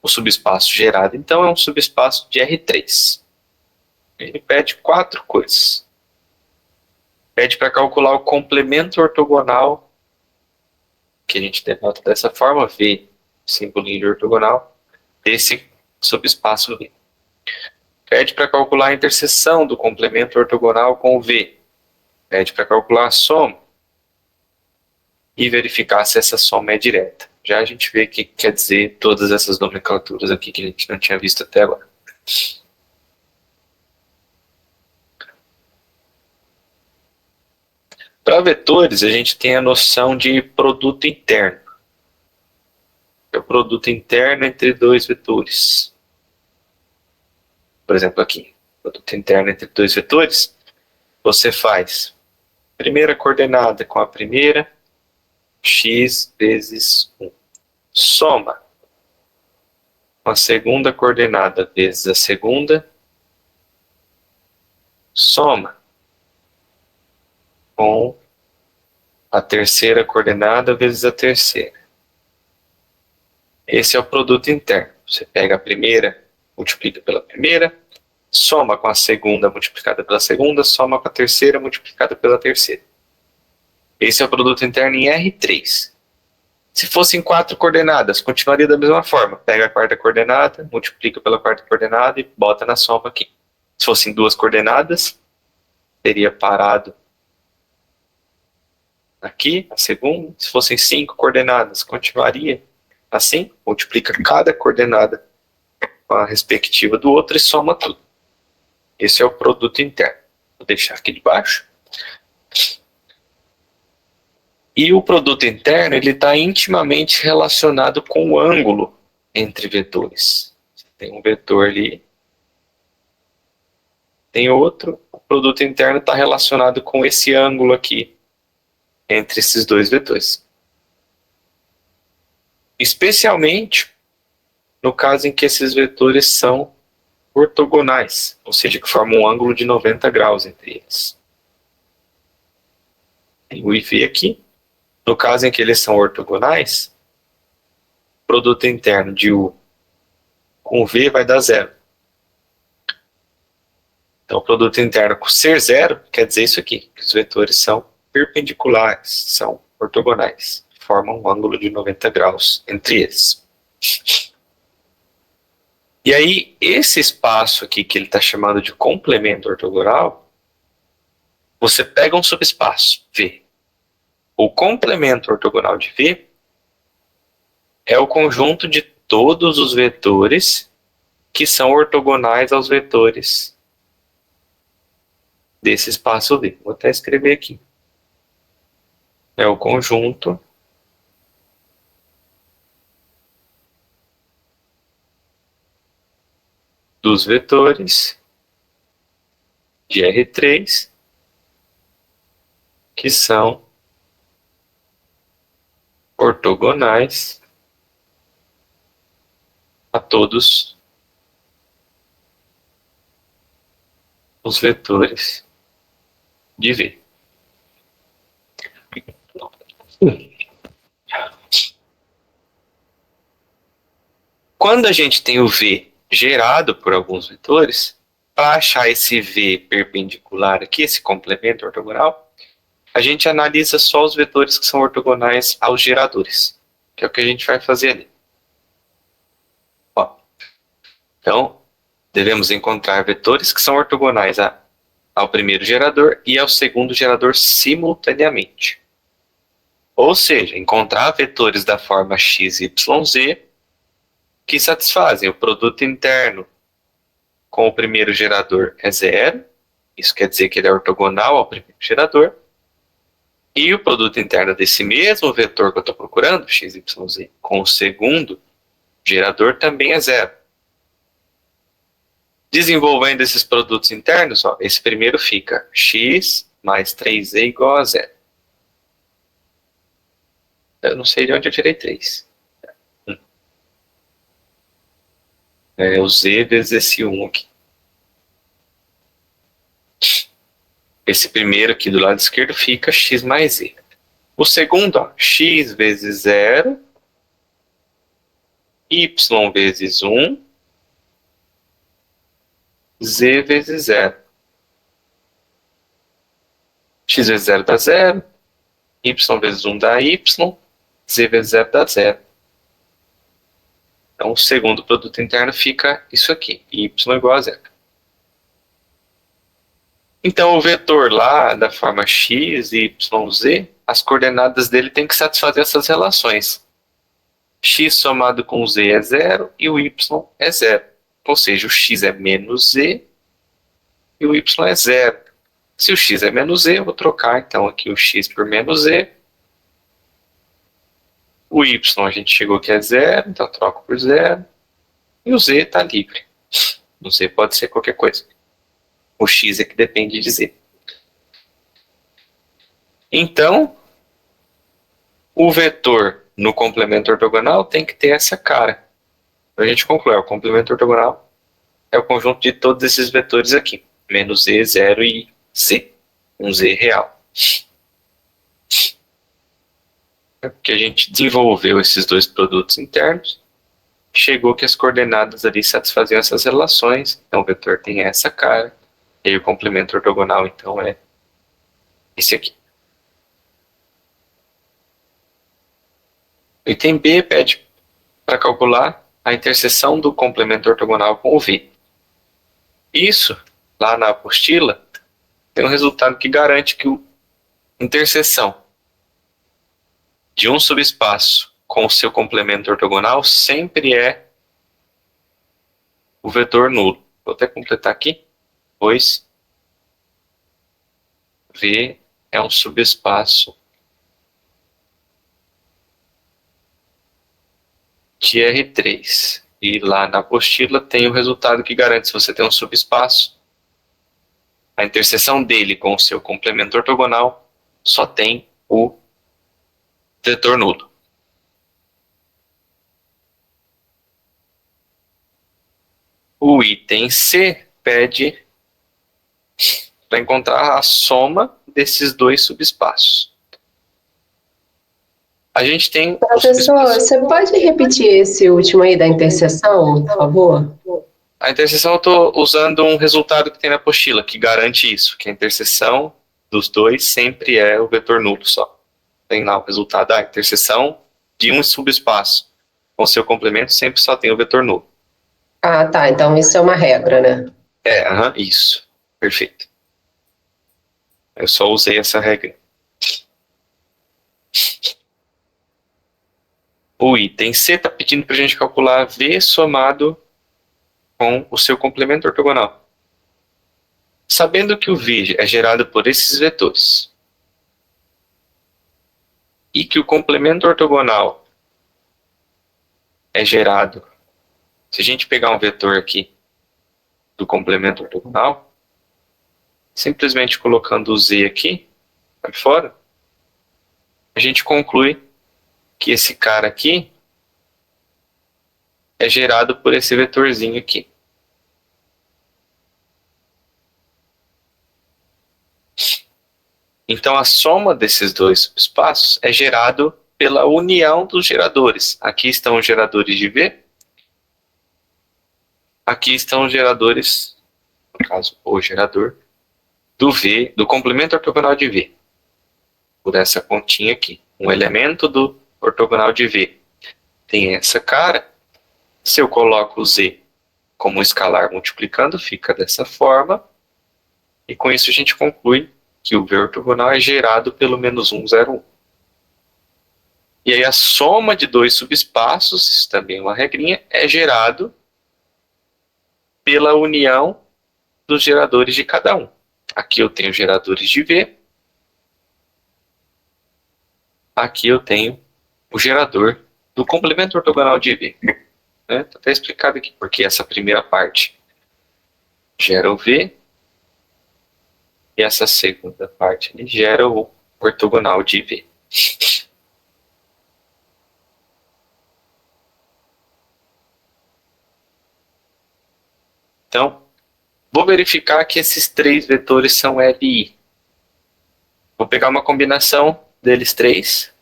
O subespaço gerado, então, é um subespaço de R3. Ele pede 4 coisas. Pede para calcular o complemento ortogonal, que a gente denota dessa forma, V, símbolinho de ortogonal, desse subespaço V. Pede para calcular a interseção do complemento ortogonal com o V. Pede para calcular a soma e verificar se essa soma é direta. já a gente vê o que quer dizer todas essas nomenclaturas aqui que a gente não tinha visto até agora. Para vetores, a gente tem a noção de produto interno. É o produto interno entre dois vetores. Por exemplo, aqui, produto interno entre dois vetores, você faz primeira coordenada com a primeira, x vezes 1. Soma com a segunda coordenada vezes a segunda, soma com a terceira coordenada vezes a terceira. Esse é o produto interno. Você pega a primeira, multiplica pela primeira, soma com a segunda multiplicada pela segunda, soma com a terceira multiplicada pela terceira. Esse é o produto interno em R3. Se fossem 4 coordenadas, continuaria da mesma forma. Pega a quarta coordenada, multiplica pela quarta coordenada e bota na soma aqui. Se fossem 2 coordenadas, teria parado aqui, a segunda. Se fossem 5 coordenadas, continuaria assim. Multiplica cada coordenada com a respectiva do outro e soma tudo. Esse é o produto interno. Vou deixar aqui de baixo. E o produto interno ele está intimamente relacionado com o ângulo entre vetores. Tem um vetor ali, tem outro. O produto interno está relacionado com esse ângulo aqui entre esses dois vetores. Especialmente no caso em que esses vetores são ortogonais, ou seja, que formam um ângulo de 90 graus entre eles. Tem o IV aqui. No caso em que eles são ortogonais, o produto interno de U com V vai dar zero. Então, o produto interno com ser zero quer dizer isso aqui, que os vetores são perpendiculares, são ortogonais, formam um ângulo de 90 graus entre eles. E aí, esse espaço aqui que ele está chamando de complemento ortogonal, você pega um subespaço, V. O complemento ortogonal de V é o conjunto de todos os vetores que são ortogonais aos vetores desse espaço V. Vou até escrever aqui. É o conjunto dos vetores de R3 que são ortogonais a todos os vetores de V. Quando a gente tem o V gerado por alguns vetores, para achar esse V perpendicular aqui, esse complemento ortogonal, a gente analisa só os vetores que são ortogonais aos geradores, que é o que a gente vai fazer ali. Ó, então, devemos encontrar vetores que são ortogonais ao primeiro gerador e ao segundo gerador simultaneamente. Ou seja, encontrar vetores da forma x, y, z que satisfazem o produto interno com o primeiro gerador é zero, isso quer dizer que ele é ortogonal ao primeiro gerador, e o produto interno desse mesmo vetor que eu estou procurando, x, y, z, com o segundo gerador também é zero. Desenvolvendo esses produtos internos, ó, esse primeiro fica x mais 3z igual a zero. Eu não sei de onde eu tirei 3. É o z vezes esse 1 aqui. Esse primeiro aqui do lado esquerdo fica x mais z. O segundo, ó, x vezes 0, y vezes 1, z vezes 0. X vezes 0 dá 0, y vezes 1 dá y, z vezes 0 dá 0. Então, o segundo produto interno fica isso aqui, y igual a 0. Então, o vetor lá da forma x, y, z, as coordenadas dele têm que satisfazer essas relações. x somado com z é 0 e o y é 0. Ou seja, o x é menos z e o y é 0. Se o x é menos z, eu vou trocar então aqui o x por menos z. O y a gente chegou que é 0, então troco por 0. E o z está livre. O z pode ser qualquer coisa. O x é que depende de z. Então, o vetor no complemento ortogonal tem que ter essa cara. Então a gente conclui, o complemento ortogonal é o conjunto de todos esses vetores aqui. Menos z, 0 e z. Um z real. É porque a gente desenvolveu esses dois produtos internos, chegou que as coordenadas ali satisfaziam essas relações, então o vetor tem essa cara, e o complemento ortogonal então é esse aqui. O item B pede para calcular a interseção do complemento ortogonal com o V. Isso, lá na apostila, tem um resultado que garante que a interseção de um subespaço com o seu complemento ortogonal sempre é o vetor nulo. Vou até completar aqui, pois V é um subespaço de R3. E lá na apostila tem o resultado que garante se você tem um subespaço, a interseção dele com o seu complemento ortogonal só tem o vetor nulo. O item C pede para encontrar a soma desses dois subespaços. A gente tem... Professor, você pode repetir esse último aí da interseção, por favor? A interseção eu estou usando um resultado que tem na apostila, que garante isso, que a interseção dos dois sempre é o vetor nulo só. Tem lá o resultado, a interseção de um subespaço com seu complemento sempre só tem o vetor nulo. Ah, tá, então isso é uma regra, né? Isso, perfeito. Eu só usei essa regra. O item C está pedindo para a gente calcular V somado com o seu complemento ortogonal. Sabendo que o V é gerado por esses vetores e que o complemento ortogonal é gerado, se a gente pegar um vetor aqui do complemento ortogonal, simplesmente colocando o Z aqui, para fora, a gente conclui que esse cara aqui é gerado por esse vetorzinho aqui. Então a soma desses dois subespaços é gerado pela união dos geradores. Aqui estão os geradores de V, aqui estão os geradores, no caso, o gerador do V, do complemento ortogonal de V. Por essa continha aqui. Um elemento do ortogonal de V tem essa cara. Se eu coloco o Z como um escalar multiplicando, fica dessa forma. E com isso a gente conclui que o V ortogonal é gerado pelo menos 1, 0, 1. E aí a soma de dois subespaços, isso também é uma regrinha, é gerado pela união dos geradores de cada um. Aqui eu tenho geradores de V. Aqui eu tenho o gerador do complemento ortogonal de V. Está até explicado aqui, porque essa primeira parte gera o V e essa segunda parte ali gera o ortogonal de V. Então, vou verificar que esses três vetores são L e I. Vou pegar uma combinação deles três,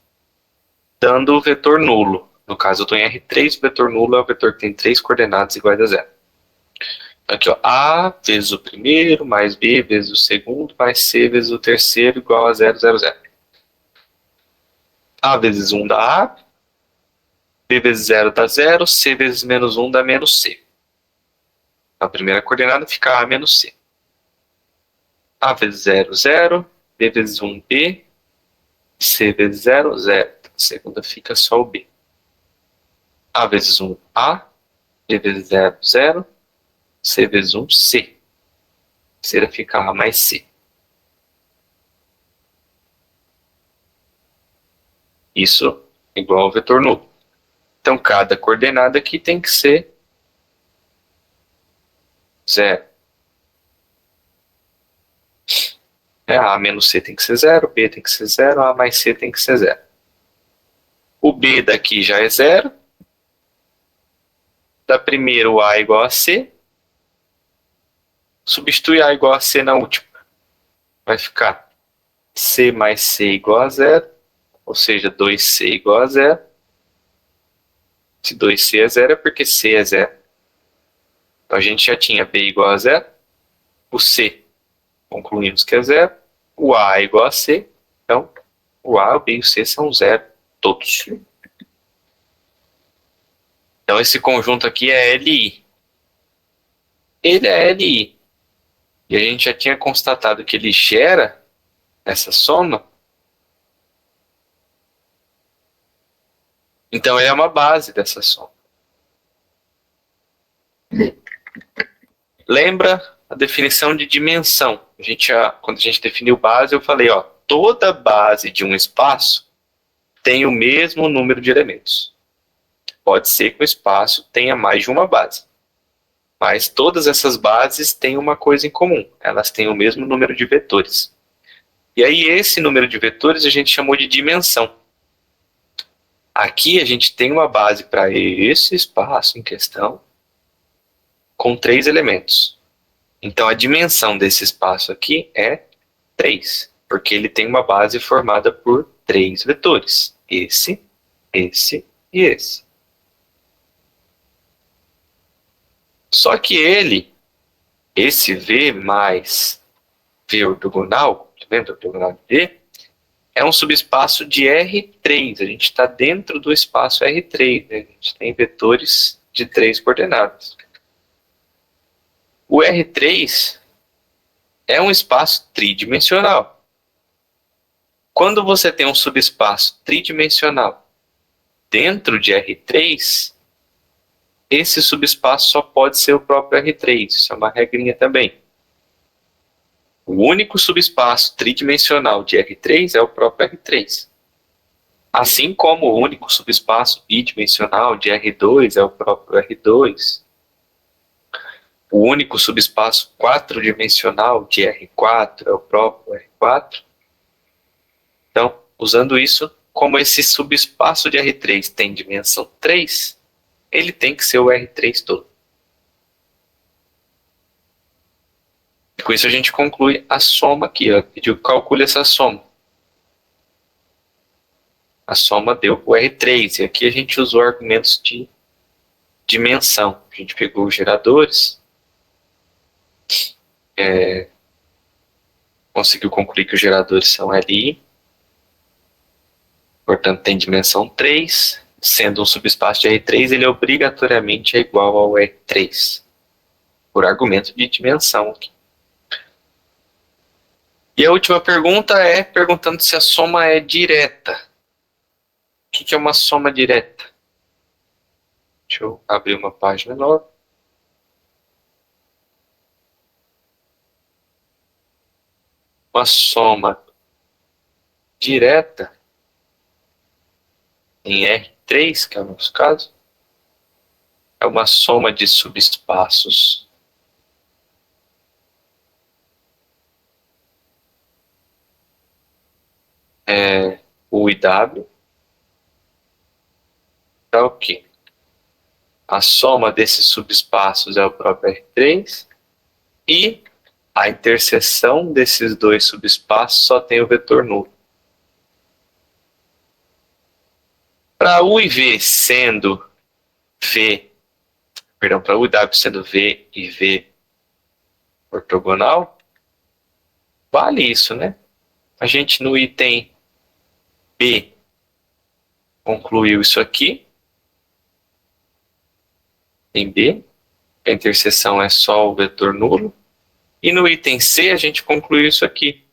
dando o vetor nulo. No caso, eu estou em R3, o vetor nulo é o vetor que tem três coordenadas iguais a zero. Aqui, ó, A vezes o primeiro, mais B vezes o segundo, mais C vezes o terceiro, igual a 0, 0, 0. A vezes 1 dá A, B vezes 0 dá 0, C vezes menos 1 dá menos C. A primeira coordenada fica A menos C. A vezes 0, 0, B vezes 1, B, C vezes 0, 0. A segunda fica só o B. A vezes 1, A. B vezes 0, 0. C vezes 1, C. Terceira fica A mais C. Isso é igual ao vetor nulo. Então, cada coordenada aqui tem que ser 0. A menos C tem que ser 0, B tem que ser 0, A mais C tem que ser 0. O B daqui já é 0. Da primeira, o A é igual a C. Substitui A igual a C na última. Vai ficar C mais C igual a 0, ou seja, 2C igual a 0. Se 2C é 0 é porque C é 0. Então a gente já tinha B igual a 0, o C concluímos que é 0, o A é igual a C, então o A, o B e o C são 0 todos. Então esse conjunto aqui é LI. Ele é LI. E a gente já tinha constatado que ele gera essa soma. Então ele é uma base dessa soma. Lembra a definição de dimensão? Quando a gente definiu base, eu falei, ó, toda base de um espaço tem o mesmo número de elementos. Pode ser que o espaço tenha mais de uma base. Mas todas essas bases têm uma coisa em comum. Elas têm o mesmo número de vetores. E aí esse número de vetores a gente chamou de dimensão. Aqui a gente tem uma base para esse espaço em questão com 3 elementos. Então a dimensão desse espaço aqui é 3, porque ele tem uma base formada por 3 vetores. Esse e esse. Só que esse V mais V ortogonal, tá vendo? Ortogonal de V, é um subespaço de R3. A gente está dentro do espaço R3, né? A gente tem vetores de 3 coordenadas. O R3 é um espaço tridimensional. Quando você tem um subespaço tridimensional dentro de R3, esse subespaço só pode ser o próprio R3. Isso é uma regrinha também. O único subespaço tridimensional de R3 é o próprio R3. Assim como o único subespaço bidimensional de R2 é o próprio R2. O único subespaço quatrodimensional de R4 é o próprio R4. Então, usando isso, como esse subespaço de R3 tem dimensão 3, ele tem que ser o R3 todo. E com isso a gente conclui a soma aqui. Pediu que calcule essa soma. A soma deu o R3. E aqui a gente usou argumentos de dimensão. A gente pegou os geradores. Conseguiu concluir que os geradores são LI. Portanto, tem dimensão 3. Sendo um subespaço de R3, ele obrigatoriamente é igual ao R3. Por argumento de dimensão aqui. E a última pergunta é perguntando se a soma é direta. O que é uma soma direta? Deixa eu abrir uma página nova. Uma soma direta em R3, que é o nosso caso, é uma soma de subespaços U e W. Tá ok. A soma desses subespaços é o próprio R3 e a interseção desses dois subespaços só tem o vetor nulo. Para U e V sendo V, perdão, para U e W sendo V e V ortogonal, vale isso, né? A gente no item B concluiu isso aqui. Em B, a interseção é só o vetor nulo. E no item C a gente concluiu isso aqui.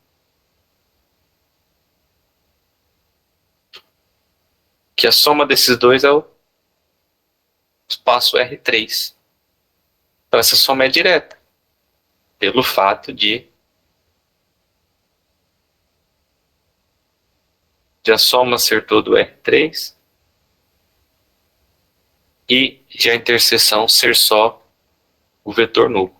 Que a soma desses dois é o espaço R3. Então essa soma é direta, pelo fato de a soma ser todo R3 e de a interseção ser só o vetor nulo.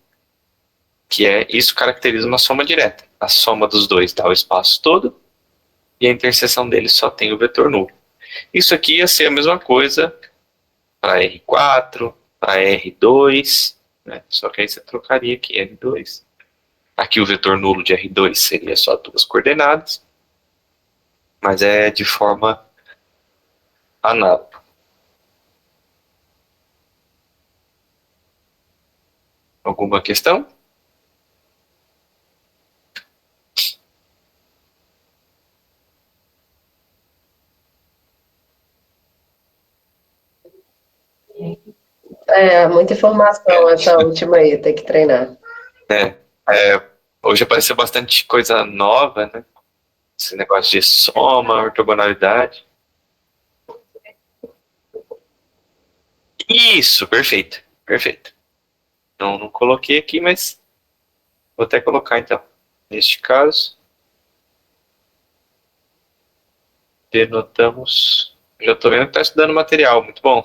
Que é, isso caracteriza uma soma direta. A soma dos dois dá o espaço todo e a interseção deles só tem o vetor nulo. Isso aqui ia ser a mesma coisa para R4, para R2, né? Só que aí você trocaria aqui R2. Aqui o vetor nulo de R2 seria só duas coordenadas, mas é de forma análoga. Alguma questão? Muita informação essa última aí, tem que treinar. Hoje apareceu bastante coisa nova, né? Esse negócio de soma, ortogonalidade. Isso, perfeito, perfeito. Não coloquei aqui, mas vou até colocar então. Neste caso, denotamos. Já estou vendo que está estudando material, muito bom.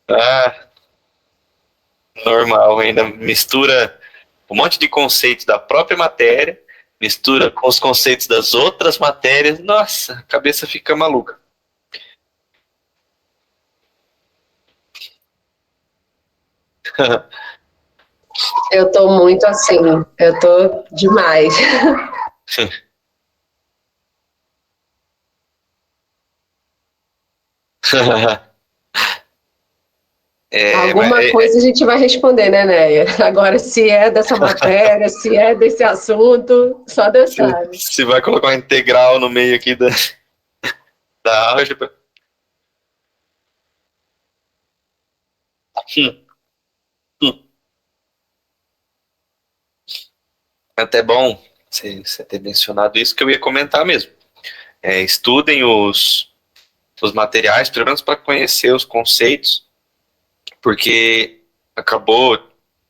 Ah, normal, ainda mistura um monte de conceitos da própria matéria, mistura com os conceitos das outras matérias. Nossa, a cabeça fica maluca. Eu tô muito assim, eu tô demais. Alguma coisa a gente vai responder, né, Néia? Agora, se é dessa matéria, se é desse assunto, só Deus sabe. Se vai colocar uma integral no meio aqui da álgebra. Até bom você ter mencionado isso, que eu ia comentar mesmo. Estudem os materiais, pelo menos para conhecer os conceitos, porque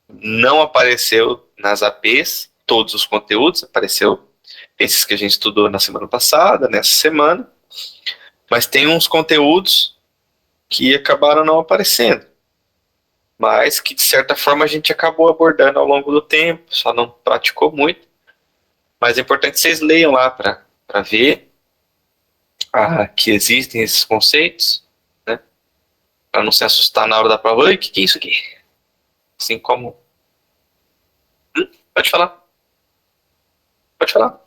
não apareceu nas APs todos os conteúdos, apareceu esses que a gente estudou na semana passada, nessa semana, mas tem uns conteúdos que acabaram não aparecendo, mas que de certa forma a gente acabou abordando ao longo do tempo, só não praticou muito, mas é importante que vocês leiam lá para ver que existem esses conceitos, né? Para não se assustar na hora da prova. Oi, o que é isso aqui? Assim como... Pode falar. Pode falar.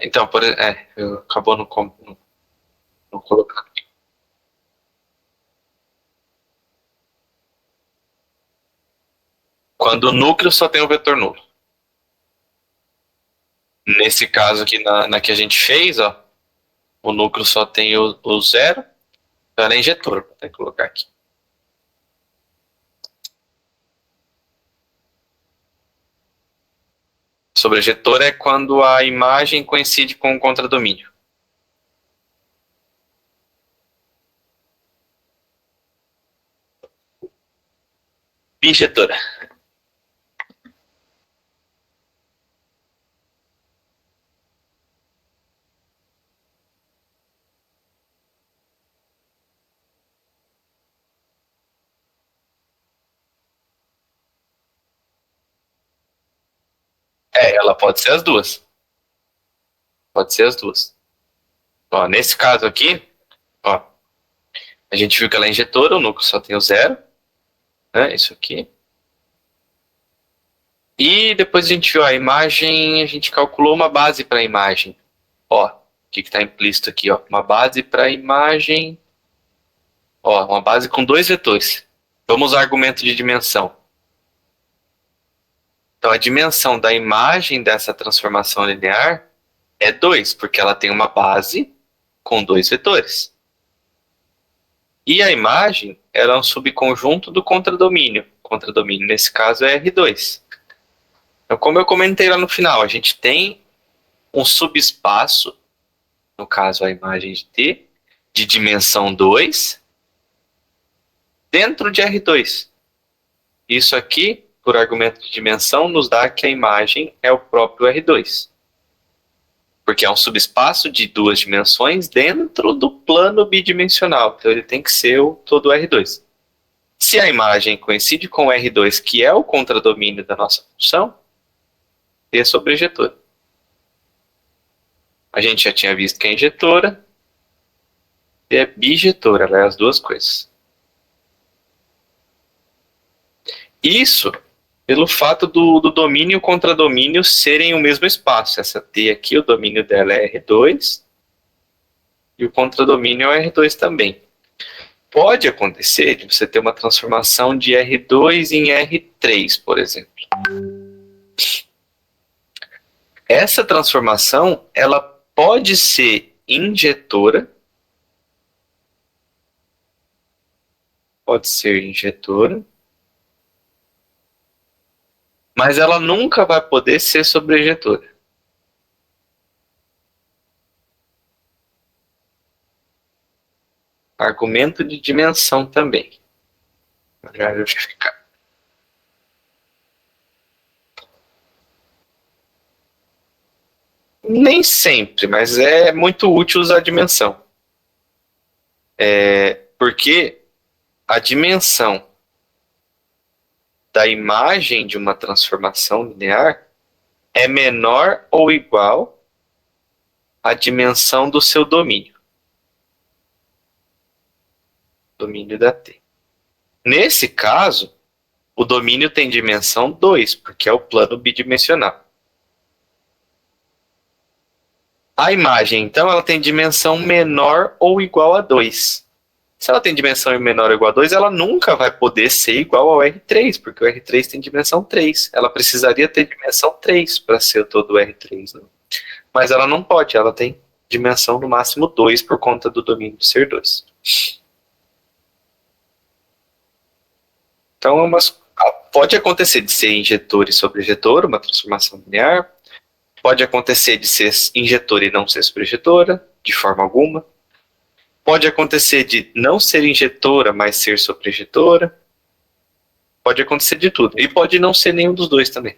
Então, eu acabou não colocando. Quando o núcleo só tem o vetor nulo. Nesse caso aqui, na que a gente fez, ó, o núcleo só tem o zero, então ela é injetor, vou até colocar aqui. Sobrejetor é quando a imagem coincide com o contradomínio. Bijetora. Ela pode ser as duas. Pode ser as duas. Ó, nesse caso aqui, ó, a gente viu que ela é injetora, o núcleo só tem o zero, né? Isso aqui. E depois a gente viu a imagem, a gente calculou uma base para a imagem. Ó, o que está implícito aqui, ó? Uma base para a imagem. Ó, uma base com dois vetores. Vamos ao argumento de dimensão. Então a dimensão da imagem dessa transformação linear é 2, porque ela tem uma base com dois vetores. E a imagem, ela é um subconjunto do contradomínio. O contradomínio, nesse caso, é R2. Então, como eu comentei lá no final, a gente tem um subespaço, no caso a imagem de T, de dimensão 2, dentro de R2. Isso aqui, por argumento de dimensão, nos dá que a imagem é o próprio R2. Porque é um subespaço de duas dimensões dentro do plano bidimensional. Então ele tem que ser o todo R2. Se a imagem coincide com o R2, que é o contradomínio da nossa função, é sobre injetora. A gente já tinha visto que é injetora e é bijetora, ela é as duas coisas. Isso pelo fato do domínio e o contradomínio serem o mesmo espaço. Essa T aqui, o domínio dela é R2 e o contradomínio é R2 também. Pode acontecer de você ter uma transformação de R2 em R3, por exemplo. Essa transformação, ela pode ser injetora, mas ela nunca vai poder ser sobrejetora. Argumento de dimensão também. Já justificar. Nem sempre, mas é muito útil usar a dimensão. Porque a dimensão da imagem de uma transformação linear é menor ou igual à dimensão do seu domínio. Domínio da T. Nesse caso, o domínio tem dimensão 2, porque é o plano bidimensional. A imagem, então, ela tem dimensão menor ou igual a 2. Se ela tem dimensão menor ou igual a 2, ela nunca vai poder ser igual ao R3, porque o R3 tem dimensão 3. Ela precisaria ter dimensão 3 para ser todo o R3. Né? Mas ela não pode, ela tem dimensão no máximo 2 por conta do domínio de ser 2. Então, pode acontecer de ser injetor e sobreinjetor, uma transformação linear. Pode acontecer de ser injetora e não ser sobreinjetora, de forma alguma. Pode acontecer de não ser injetora, mas ser sobreinjetora. Pode acontecer de tudo. E pode não ser nenhum dos dois também.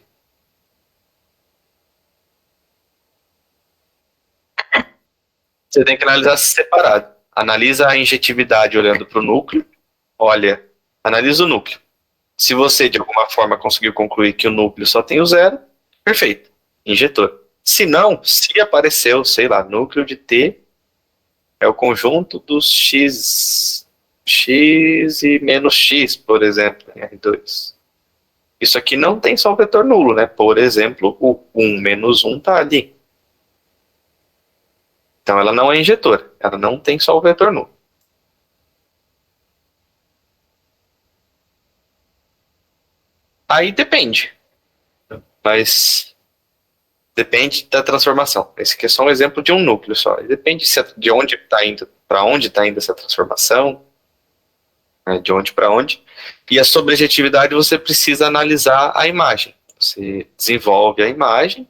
Você tem que analisar separado. Analisa a injetividade olhando para o núcleo. Olha, analisa o núcleo. Se você, de alguma forma, conseguiu concluir que o núcleo só tem o zero, perfeito, injetor. Se não, se apareceu, sei lá, núcleo de T é o conjunto dos x e menos x, por exemplo, em R2. Isso aqui não tem só o vetor nulo, né? Por exemplo, o 1 menos 1 está ali. Então ela não é injetora, ela não tem só o vetor nulo. Aí depende, mas depende da transformação. Esse aqui é só um exemplo de um núcleo só. Depende de onde está indo, para onde está indo essa transformação, né, de onde para onde. E a sobrejetividade você precisa analisar a imagem. Você desenvolve a imagem.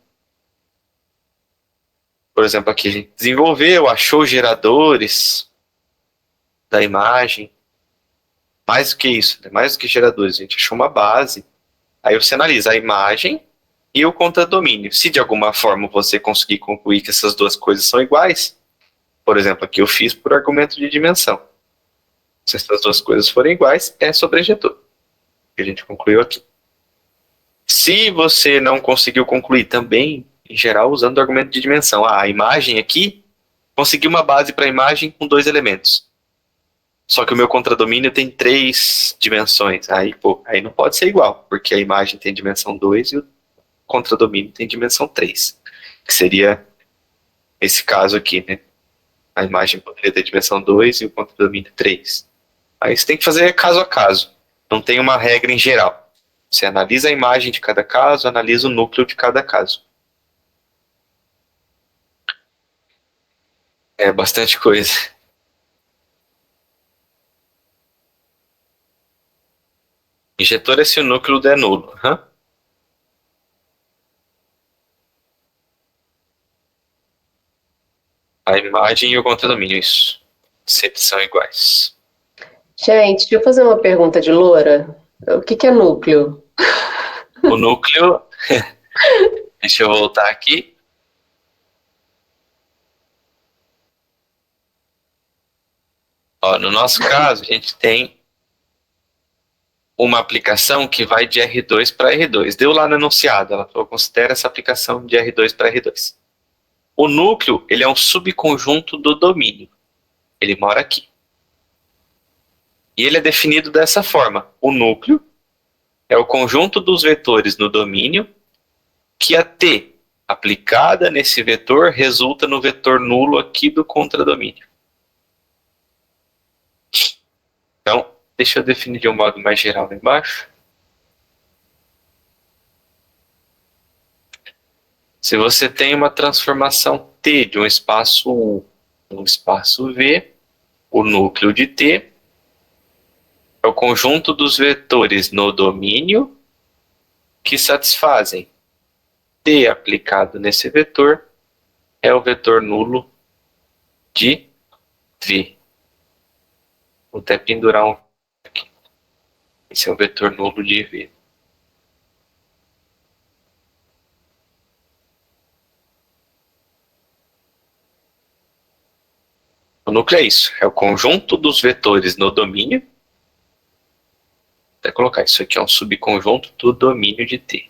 Por exemplo, aqui a gente desenvolveu, achou geradores da imagem. Mais do que isso, né? Mais do que geradores, a gente achou uma base. Aí você analisa a imagem e o contradomínio. Se de alguma forma você conseguir concluir que essas duas coisas são iguais, por exemplo, aqui eu fiz por argumento de dimensão. Se essas duas coisas forem iguais, é sobreinjetor. Que a gente concluiu aqui. Se você não conseguiu concluir também, em geral, usando o argumento de dimensão, a imagem aqui conseguiu uma base para a imagem com dois elementos. Só que o meu contradomínio tem 3 dimensões. Aí não pode ser igual, porque a imagem tem dimensão 2 e o contradomínio tem dimensão 3. Que seria esse caso aqui, né? A imagem poderia ter dimensão 2 e o contradomínio 3. Aí você tem que fazer caso a caso. Não tem uma regra em geral. Você analisa a imagem de cada caso, analisa o núcleo de cada caso. É bastante coisa. Injetor é se o núcleo der nulo. Aham. A imagem e o contradomínio, isso. Sempre são iguais. Gente, deixa eu fazer uma pergunta de loura. O que é núcleo? O núcleo... Deixa eu voltar aqui. Ó, no nosso caso, a gente tem uma aplicação que vai de R2 para R2. Deu lá no enunciado, ela falou, considera essa aplicação de R2 para R2. O núcleo, ele é um subconjunto do domínio. Ele mora aqui. E ele é definido dessa forma. O núcleo é o conjunto dos vetores no domínio que a T aplicada nesse vetor resulta no vetor nulo aqui do contradomínio. Então, deixa eu definir de um modo mais geral lá embaixo. Se você tem uma transformação T de um espaço U um espaço V, o núcleo de T é o conjunto dos vetores no domínio que satisfazem T aplicado nesse vetor é o vetor nulo de V. Vou até pendurar um aqui. Esse é o vetor nulo de V. O núcleo é isso, é o conjunto dos vetores no domínio. Vou até colocar isso aqui, é um subconjunto do domínio de T.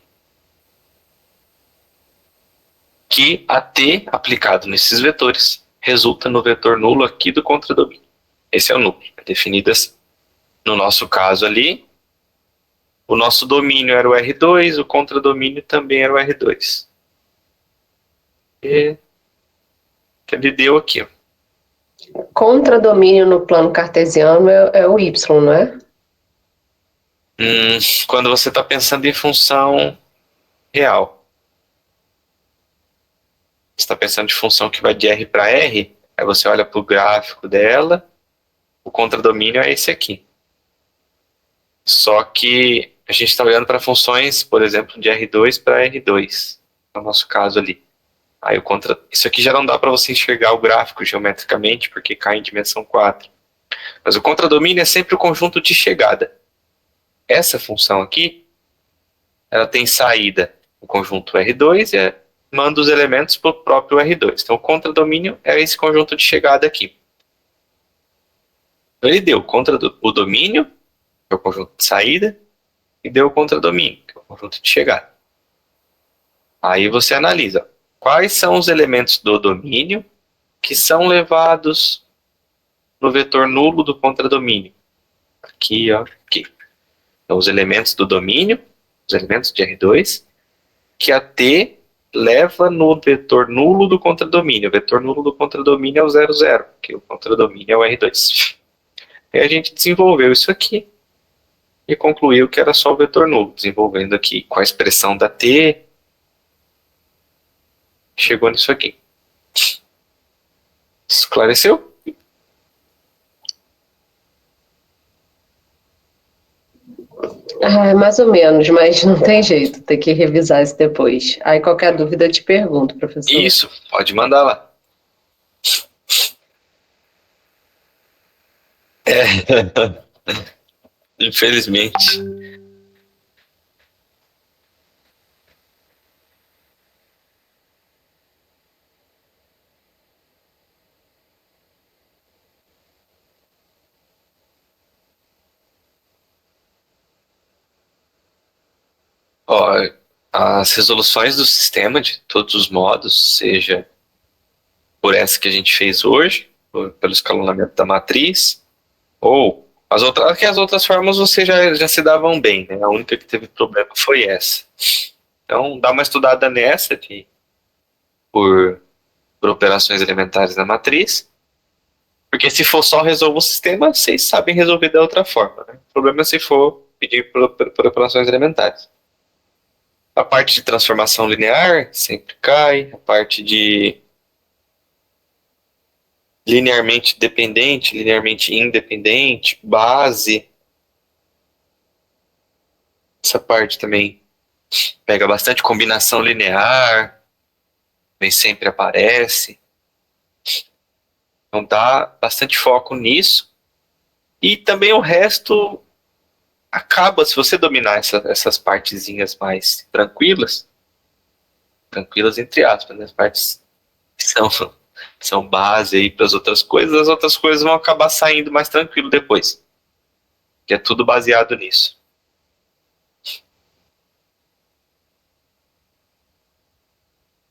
Que a T aplicado nesses vetores resulta no vetor nulo aqui do contradomínio. Esse é o núcleo, é definido assim. No nosso caso ali, o nosso domínio era o R2, o contradomínio também era o R2. E ele deu aqui, ó. Contradomínio no plano cartesiano é o y, não é? Quando você está pensando em função real. Você está pensando em função que vai de R para R, aí você olha para o gráfico dela, o contradomínio é esse aqui. Só que a gente está olhando para funções, por exemplo, de R2 para R2, no nosso caso ali. Aí isso aqui já não dá para você enxergar o gráfico geometricamente, porque cai em dimensão 4. Mas o contradomínio é sempre o conjunto de chegada. Essa função aqui, ela tem saída, o conjunto R2, e manda os elementos para o próprio R2. Então o contradomínio é esse conjunto de chegada aqui. Então ele deu o domínio, que é o conjunto de saída, e deu o contradomínio, que é o conjunto de chegada. Aí você analisa quais são os elementos do domínio que são levados no vetor nulo do contradomínio. Aqui, ó, aqui. Então, os elementos do domínio, os elementos de R2, que a T leva no vetor nulo do contradomínio. O vetor nulo do contradomínio é o 0, 0, que o contradomínio é o R2. E a gente desenvolveu isso aqui e concluiu que era só o vetor nulo, desenvolvendo aqui com a expressão da T, chegou nisso aqui. Esclareceu? Mais ou menos, mas não tem jeito, tem que revisar isso depois. Aí qualquer dúvida eu te pergunto, professor. Isso, pode mandar lá. Infelizmente. Ó, as resoluções do sistema, de todos os modos, seja por essa que a gente fez hoje, pelo escalonamento da matriz, ou as outras formas você já se davam bem, né? A única que teve problema foi essa. Então, dá uma estudada nessa por operações elementares na matriz, porque se for só resolver o sistema, vocês sabem resolver da outra forma, né? O problema é se for pedir por operações elementares. A parte de transformação linear sempre cai, a parte de linearmente dependente, linearmente independente, base, Essa parte também pega bastante combinação linear, nem sempre aparece. Então dá bastante foco nisso. E também o resto acaba, se você dominar essas partezinhas mais tranquilas, tranquilas entre aspas, né? As partes que são base aí para as outras coisas vão acabar saindo mais tranquilo depois. Que é tudo baseado nisso.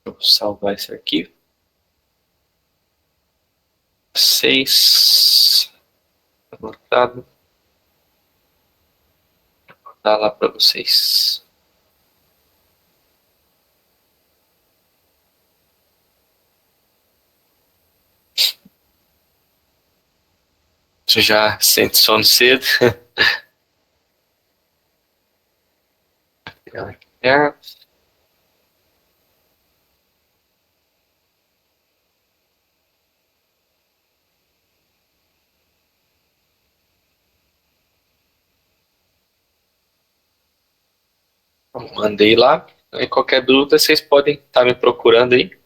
Vou salvar esse arquivo. 6 anotado. Vou dar lá para vocês. Você já sente sono cedo? É. Mandei lá. Aí qualquer dúvida vocês podem estar me procurando aí.